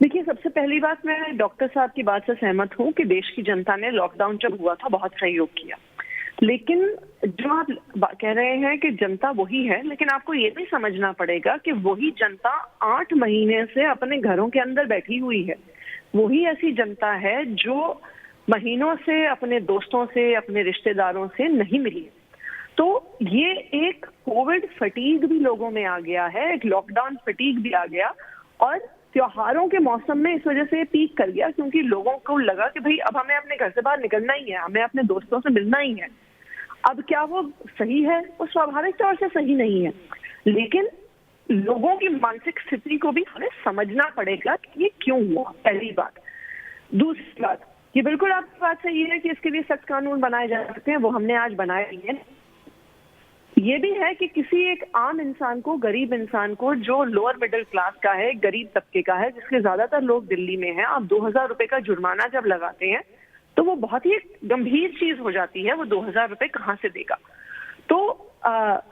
देखिए, सबसे पहली बात, मैं डॉक्टर साहब की बात से सहमत हूं कि देश की जनता ने लॉकडाउन जब हुआ था बहुत सहयोग किया, लेकिन जो आप कह रहे हैं कि जनता वही है, लेकिन आपको ये भी समझना पड़ेगा कि वही जनता 8 महीने से अपने घरों के अंदर बैठी हुई है। वही ऐसी जनता है जो महीनों से अपने दोस्तों से, अपने रिश्तेदारों से नहीं मिली। तो ये एक कोविड फटीग भी लोगों में आ गया है, एक लॉकडाउन फटीग भी आ गया, और त्योहारों के मौसम में इस वजह से पीक कर गया, क्योंकि लोगों को लगा कि भाई अब हमें अपने घर से बाहर निकलना ही है, हमें अपने दोस्तों से मिलना ही है। अब क्या वो सही है? वो स्वाभाविक तौर से सही नहीं है, लेकिन लोगों की मानसिक स्थिति को भी हमें समझना पड़ेगा कि ये क्यों हुआ, पहली बात। दूसरी बात, ये बिल्कुल आपकी बात सही है कि इसके लिए सख्त कानून बनाए जा सकते हैं, वो हमने आज बनाए ही हैं। ये भी है कि किसी एक आम इंसान को, गरीब इंसान को, जो लोअर मिडिल क्लास का है, गरीब तबके का है, जिसके ज्यादातर लोग दिल्ली में हैं, आप 2000 रुपए का जुर्माना जब लगाते हैं तो वो बहुत ही गंभीर चीज हो जाती है। वो 2000 रुपए कहाँ से देगा? तो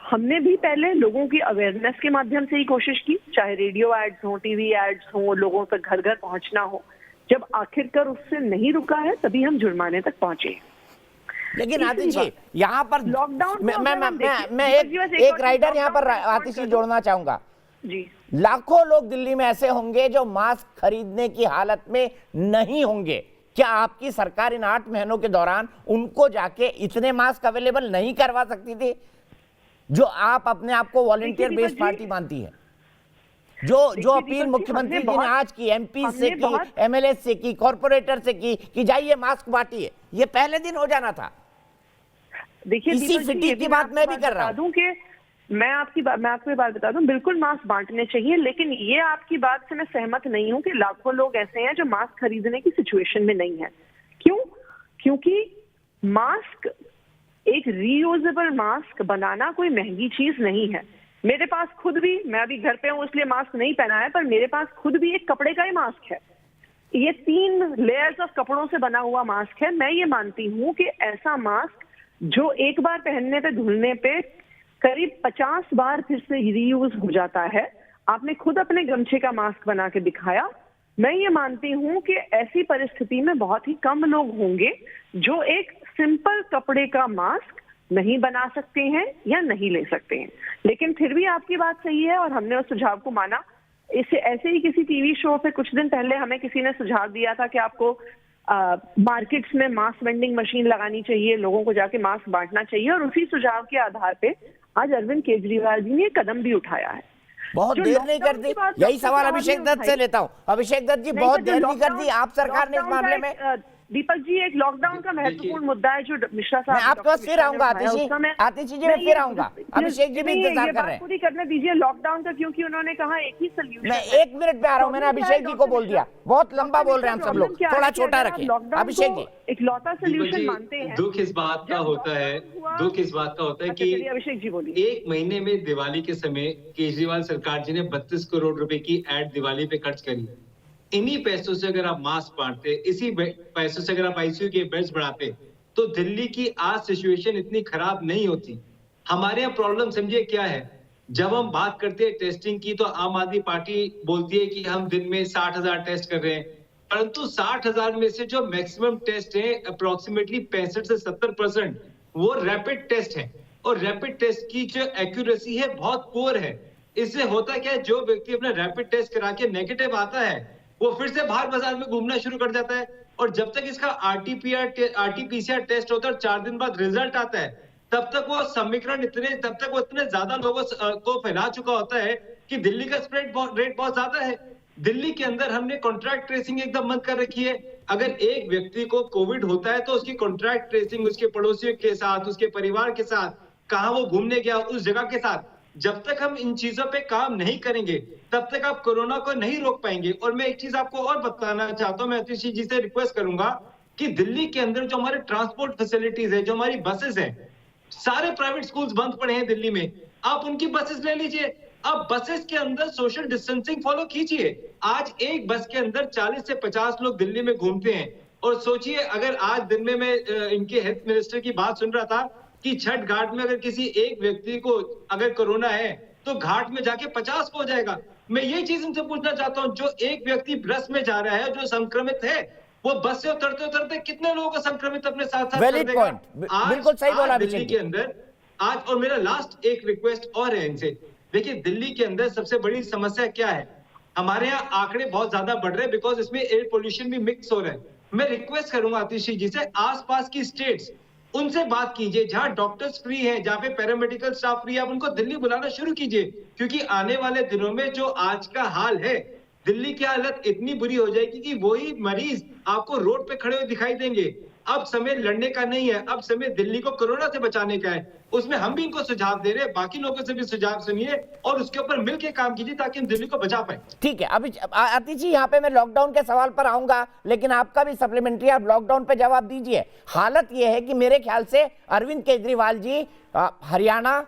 हमने भी पहले लोगों की अवेयरनेस के माध्यम से ही कोशिश की, चाहे रेडियो एड्स हो, टीवी एड्स हो, लोगों तक घर घर पहुंचना हो। जब आखिरकार उससे नहीं रुका है तभी हम जुर्माने तक पहुंचे। लेकिन आतिश जी, यहाँ पर लॉकडाउन, मैं एक राइडर यहाँ पर आतिश जी जोड़ना चाहूंगा जी। लाखों लोग दिल्ली में ऐसे होंगे जो मास्क खरीदने की हालत में नहीं होंगे। क्या आपकी सरकार इन 8 महीनों के दौरान उनको जाके इतने मास्क अवेलेबल नहीं करवा सकती थी, जो आप अपने आप को वॉलंटियर बेस्ड पार्टी मानती है? जो अपील मुख्यमंत्री जी ने आज की, एमपी से की, एमएलए से की, कॉर्पोरेटर से की कि जाइए मास्क बांटिए, ये पहले दिन हो जाना था। देखिए, इसी फिटिंग की बात मैं भी कर रहा हूं कि मैं आपको बात बता दूं, बिल्कुल मास्क बांटने चाहिए, लेकिन ये आपकी बात से मैं सहमत नहीं हूं कि लाखों लोग ऐसे हैं जो मास्क खरीदने की सिचुएशन में नहीं है। क्यों? क्योंकि मास्क, एक रीयूजेबल मास्क बनाना कोई महंगी चीज नहीं है। मेरे पास खुद भी, मैं अभी घर पे हूं इसलिए मास्क नहीं पहना है, पर मेरे पास खुद भी एक कपड़े का ही मास्क है। ये 3 लेयर्स ऑफ कपड़ों से बना हुआ मास्क है। मैं ये मानती हूं कि ऐसा मास्क जो एक बार पहनने पे, धुलने पे करीब 50 बार फिर से रीयूज हो जाता है। आपने खुद अपने गमछे का मास्क बना के दिखाया। मैं ये मानती हूं कि ऐसी परिस्थिति में बहुत ही कम लोग होंगे जो एक सिंपल कपड़े का मास्क नहीं बना सकते हैं या नहीं ले सकते हैं। लेकिन फिर भी आपकी बात सही है और हमने उस सुझाव को माना। इसे ऐसे ही किसी टीवी शो पे कुछ दिन पहले हमें किसी ने सुझाव दिया था कि आपको मार्केट्स में मास्क वेंडिंग मशीन लगानी चाहिए, लोगों को जाके मास्क बांटना चाहिए, और उसी सुझाव के आधार पे आज अरविंद केजरीवाल जी ने कदम भी उठाया है। बहुत जो देर नहीं लॉकडाउन कर की दी, बात यही डॉक्टर सवाल साहब ने अभिषेक दत्त से उठाई। लेता हूँ। अभिषेक दत्त जी, नहीं, बहुत तो जो देर नहीं कर दी लॉकडाउन- आप सरकार ने इस लॉकडाउन मामले का में। एक, दीपक जी, एक लॉकडाउन का महत्वपूर्ण मुद्दा है जो मिश्रा साहब मैं आपके पास डॉक्टर फिर मिश्रा ने आऊंगा उठाया, आतिशी, उसका मैं- आतिशी जी मैं नहीं, फिर ये- आऊंगा, ये- अभिषेक जी भी नहीं, इंतजार ये कर बात रहे हैं। पूरी करने दीजिए लॉकडाउन का, क्योंकि उन्होंने कहा एक ही सोल्यूशन मैं 1 मिनट पे आ रहा हूँ, मैंने अभिषेक जी को बोल दिया, बहुत लंबा बोल रहे हैं हम सब लोग, थोड़ा छोटा रखें। अभिषेक जी, इकलौता दीपक सोल्यूशन जी, मानते हैं। दुख इस बात का जब होता है, लॉकडाउन हुआ- दुख इस बात का होता है अच्छा, कि चलिए अभिषेक जी बोलिए। 1 महीने में दिवाली के समय केजरीवाल सरकार जी ने 32 करोड़ रुपए की एड दिवाली पे खर्च करी। इन्हीं पैसों से अगर आप मास्क बांटते, इसी पैसों से अगर आप आईसीयू के बेड्स बढ़ाते, तो दिल्ली की आज सिचुएशन इतनी खराब नहीं होती। हमारे यहाँ प्रॉब्लम समझिए क्या है, जब हम बात करते हैं टेस्टिंग की, तो आम आदमी पार्टी बोलती है कि हम दिन में 60,000 टेस्ट कर रहे हैं, परंतु 60,000 में से जो मैक्सिमम टेस्ट है अप्रोक्सीमेटली 65 से 70% वो रैपिड टेस्ट है, और रैपिड टेस्ट की जो एक्यूरेसी है बहुत पुअर है। इससे होता क्या है, जो व्यक्ति अपना रैपिड टेस्ट करा के नेगेटिव आता है, वो फिर से बाहर बाजार में घूमना शुरू कर जाता है, और जब तक इसका आरटीपीसीआर टेस्ट होता है और 4 दिन बाद रिजल्ट आता है, तब तक वो समीकरण तब तक वो इतने ज्यादा लोगों को फैला चुका होता है कि दिल्ली का स्प्रेड रेट बहुत ज्यादा है। दिल्ली के अंदर हमने कॉन्ट्रैक्ट ट्रेसिंग एकदम बंद कर रखी है। अगर एक व्यक्ति को कोविड होता है तो उसकी कॉन्ट्रैक्ट ट्रेसिंग उसके पड़ोसियों के साथ, उसके परिवार के साथ, कहां वो घूमने गया उस जगह के साथ, जब तक हम इन चीजों पे काम नहीं करेंगे तब तक आप कोरोना को नहीं रोक पाएंगे। और मैं एक चीज आपको और बताना चाहता हूं, मैं अतिशी जी से रिक्वेस्ट करूंगा कि दिल्ली के अंदर जो हमारे ट्रांसपोर्ट फैसिलिटीज है, जो हमारी बसेस हैं, सारे प्राइवेट स्कूल्स बंद पड़े हैं दिल्ली में, आप उनकी बसेस ले लीजिए। आप बसेस के अंदर सोशल डिस्टेंसिंग फॉलो कीजिए। आज एक बस के अंदर 40 से 50 लोग दिल्ली में घूमते हैं, और सोचिए अगर आज दिन में मैं इनके हेल्थ मिनिस्टर की बात सुन रहा था कि छठ घाट में अगर किसी एक व्यक्ति को अगर कोरोना है तो घाट में जाके 50 को हो जाएगा। मैं ये चीज इनसे पूछना चाहता हूँ, जो एक व्यक्ति बस में जा रहा है जो संक्रमित है, वो बस से उतरते उतरते कितने लोगों को संक्रमित अपने साथ साथ कर देगा? बिल्कुल सही बोला दिल्ली के अंदर आज, और मेरा लास्ट एक रिक्वेस्ट और है इनसे, देखिए दिल्ली के अंदर सबसे बड़ी समस्या क्या है, हमारे यहाँ आंकड़े बहुत ज्यादा बढ़ रहे हैं बिकॉज इसमें एयर पोल्यूशन भी मिक्स हो रहा है। मैं रिक्वेस्ट करूंगा आतिशी जी से, आसपास की स्टेट्स उनसे बात कीजिए, जहां डॉक्टर्स फ्री हैं, जहां पे पैरामेडिकल स्टाफ फ्री है, आप उनको दिल्ली बुलाना शुरू कीजिए, क्योंकि आने वाले दिनों में जो आज का हाल है, दिल्ली की हालत इतनी बुरी हो जाएगी कि वही मरीज आपको रोड पे खड़े हुए दिखाई देंगे। अब समय लड़ने का नहीं है, अब समय दिल्ली को कोरोना से बचाने का है। उसमें हम भी इनको सुझाव दे रहे हैं, बाकी लोगों से भी सुझाव सुनिए और उसके ऊपर मिलकर काम कीजिए ताकि हम दिल्ली को बचा पाए। ठीक है, अभी आतिश जी यहाँ पे मैं लॉकडाउन के सवाल पर आऊंगा, लेकिन आपका भी सप्लीमेंट्री, आप लॉकडाउन पे जवाब दीजिए। हालत यह है कि मेरे ख्याल से अरविंद केजरीवाल जी हरियाणा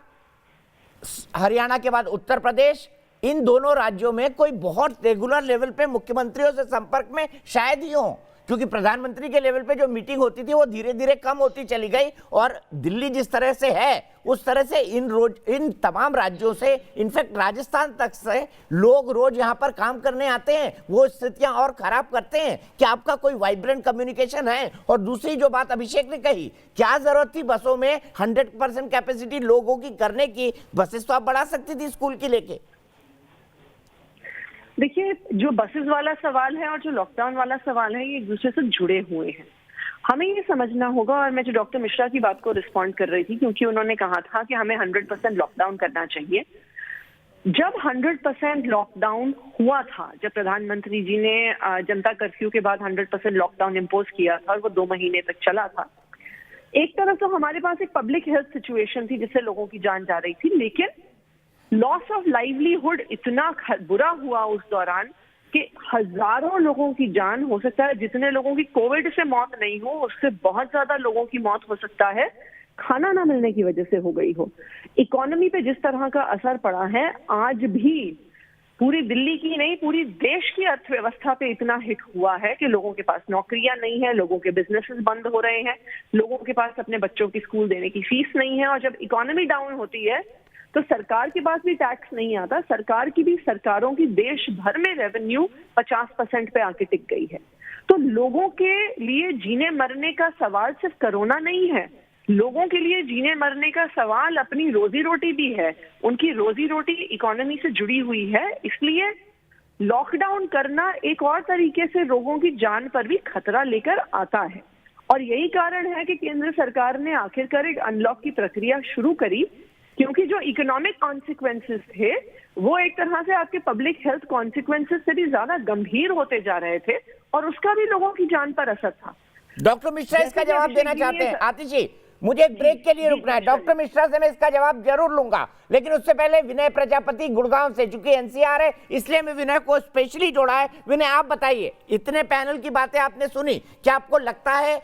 के बाद उत्तर प्रदेश, इन दोनों राज्यों में कोई बहुत रेगुलर लेवल पे मुख्यमंत्रियों से संपर्क में शायद ही हो, क्योंकि प्रधानमंत्री के लेवल पे जो मीटिंग होती थी वो धीरे धीरे कम होती चली गई, और दिल्ली जिस तरह से है उस तरह से इन तमाम राज्यों से, इनफैक्ट राजस्थान तक से लोग रोज यहाँ पर काम करने आते हैं, वो स्थितियां और खराब करते हैं। क्या आपका कोई वाइब्रेंट कम्युनिकेशन है? और दूसरी जो बात अभिषेक ने कही, क्या जरूरत थी बसों में 100% कैपेसिटी लोगों की करने की? बसेस तो आप बढ़ा सकती थी स्कूल की लेके। देखिए, जो बसेस वाला सवाल है और जो लॉकडाउन वाला सवाल है, ये एक दूसरे से जुड़े हुए हैं। हमें ये समझना होगा, और मैं जो डॉक्टर मिश्रा की बात को रिस्पॉन्ड कर रही थी, क्योंकि उन्होंने कहा था कि हमें 100% लॉकडाउन करना चाहिए। जब 100% लॉकडाउन हुआ था, जब प्रधानमंत्री जी ने जनता कर्फ्यू के बाद 100% लॉकडाउन इम्पोज किया था और वो 2 महीने तक चला था, एक तरफ तो हमारे पास एक पब्लिक हेल्थ सिचुएशन थी जिससे लोगों की जान जा रही थी, लेकिन लॉस ऑफ लाइवलीहुड इतना बुरा हुआ उस दौरान कि हजारों लोगों की जान, हो सकता है जितने लोगों की कोविड से मौत नहीं हो उससे बहुत ज्यादा लोगों की मौत हो सकता है खाना ना मिलने की वजह से हो गई हो। इकोनॉमी पे जिस तरह का असर पड़ा है, आज भी पूरी दिल्ली की नहीं पूरी देश की अर्थव्यवस्था पे इतना हिट हुआ है कि लोगों के पास नौकरियां नहीं है, लोगों के बिजनेसेस बंद हो रहे हैं, लोगों के पास अपने बच्चों की स्कूल देने की फीस नहीं है। और जब इकोनॉमी डाउन होती है तो सरकार के पास भी टैक्स नहीं आता, सरकारों की देश भर में रेवेन्यू 50% पे आके टिक गई है। तो लोगों के लिए जीने मरने का सवाल सिर्फ कोरोना नहीं है, लोगों के लिए जीने मरने का सवाल अपनी रोजी रोटी भी है। उनकी रोजी रोटी इकोनॉमी से जुड़ी हुई है, इसलिए लॉकडाउन करना एक और तरीके से लोगों की जान पर भी खतरा लेकर आता है। और यही कारण है कि केंद्र सरकार ने आखिरकार एक अनलॉक की प्रक्रिया शुरू करी, क्योंकि जो इकोनॉमिक कॉन्सिक्वेंसेस थे वो एक तरह से आपके पब्लिक हेल्थ कॉन्सिक्वेंसेस से भी ज्यादा गंभीर होते जा रहे थे और उसका भी लोगों की जान पर असर था। डॉक्टर मिश्रा इसका जवाब देना चाहते हैं। आतिश जी, मुझे एक ब्रेक के लिए रुकना है। डॉक्टर मिश्रा से मैं इसका जवाब जरूर लूंगा, लेकिन उससे पहले विनय प्रजापति गुड़गांव से, चूंकि एनसीआर है इसलिए मैं विनय को स्पेशली जोड़ा है। विनय, आप बताइए, इतने पैनल की बातें आपने सुनी, क्या आपको लगता है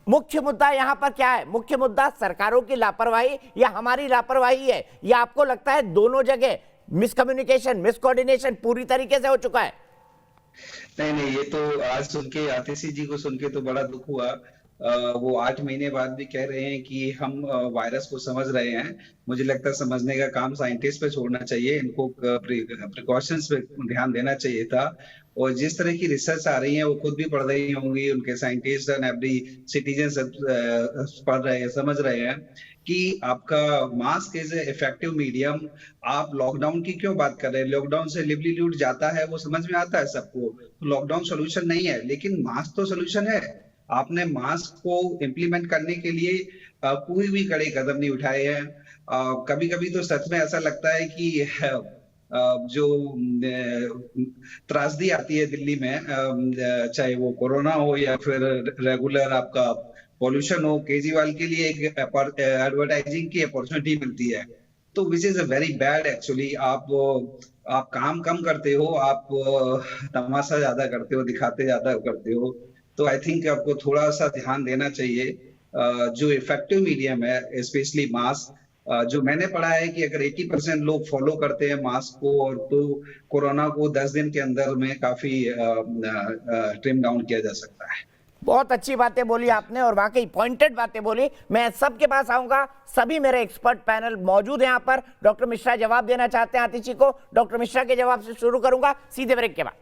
मुख्य मुद्दा यहाँ पर क्या है? मुख्य मुद्दा सरकारों की लापरवाही या हमारी लापरवाही है, या आपको लगता है दोनों जगह मिसकम्युनिकेशन, मिसकोऑर्डिनेशन पूरी तरीके से हो चुका है? नहीं, ये तो आज सुन के, आतिशी जी को सुन के तो बड़ा दुख हुआ। वो 8 महीने बाद भी कह रहे हैं कि हम वायरस को समझ रहे हैं। मुझे लगता है समझने का काम साइंटिस्ट पे छोड़ना चाहिए, इनको प्रिकॉशंस पे ध्यान देना चाहिए था। और जिस तरह की रिसर्च आ रही है वो खुद भी पढ़ रही होंगी, उनके साइंटिस्ट एंड एवरी सिटीजन पढ़ रहे हैं, समझ रहे हैं कि आपका मास्क इज इफेक्टिव मीडियम। आप लॉकडाउन की क्यों बात कर रहे हैं? लॉकडाउन से लिवलीहुड जाता है, वो समझ में आता है सबको। लॉकडाउन सोल्यूशन नहीं है, लेकिन मास्क तो सोल्यूशन है। आपने मास्क को इम्प्लीमेंट करने के लिए कोई भी कड़े कदम नहीं उठाए हैं। कभी कभी तो सच में ऐसा लगता है कि जो त्रासदी आती है दिल्ली में, चाहे वो कोरोना हो या फिर रेगुलर आपका पॉल्यूशन हो, केजरीवाल के लिए एक एडवर्टाइजिंग की अपॉर्चुनिटी मिलती है, तो which is a very bad actually. आप काम कम करते हो, आप तमाशा ज्यादा करते हो, दिखाते ज्यादा करते हो। तो आई थिंक आपको थोड़ा सा ध्यान देना चाहिए। जो इफेक्टिव मीडियम है, स्पेशली मास्क, जो मैंने पढ़ा है कि अगर 80% लोग फॉलो करते हैं मास्क को, और तो कोरोना को 10 दिन के अंदर में काफी ट्रिम डाउन किया जा सकता है। बहुत अच्छी बातें बोली आपने और वाकई पॉइंटेड बातें बोली। मैं सबके पास आऊंगा, सभी मेरे एक्सपर्ट पैनल मौजूद हैं यहाँ पर। डॉक्टर मिश्रा जवाब देना चाहते हैं आतिशी को। डॉक्टर मिश्रा के जवाब से शुरू करूंगा सीधे ब्रेक के बाद।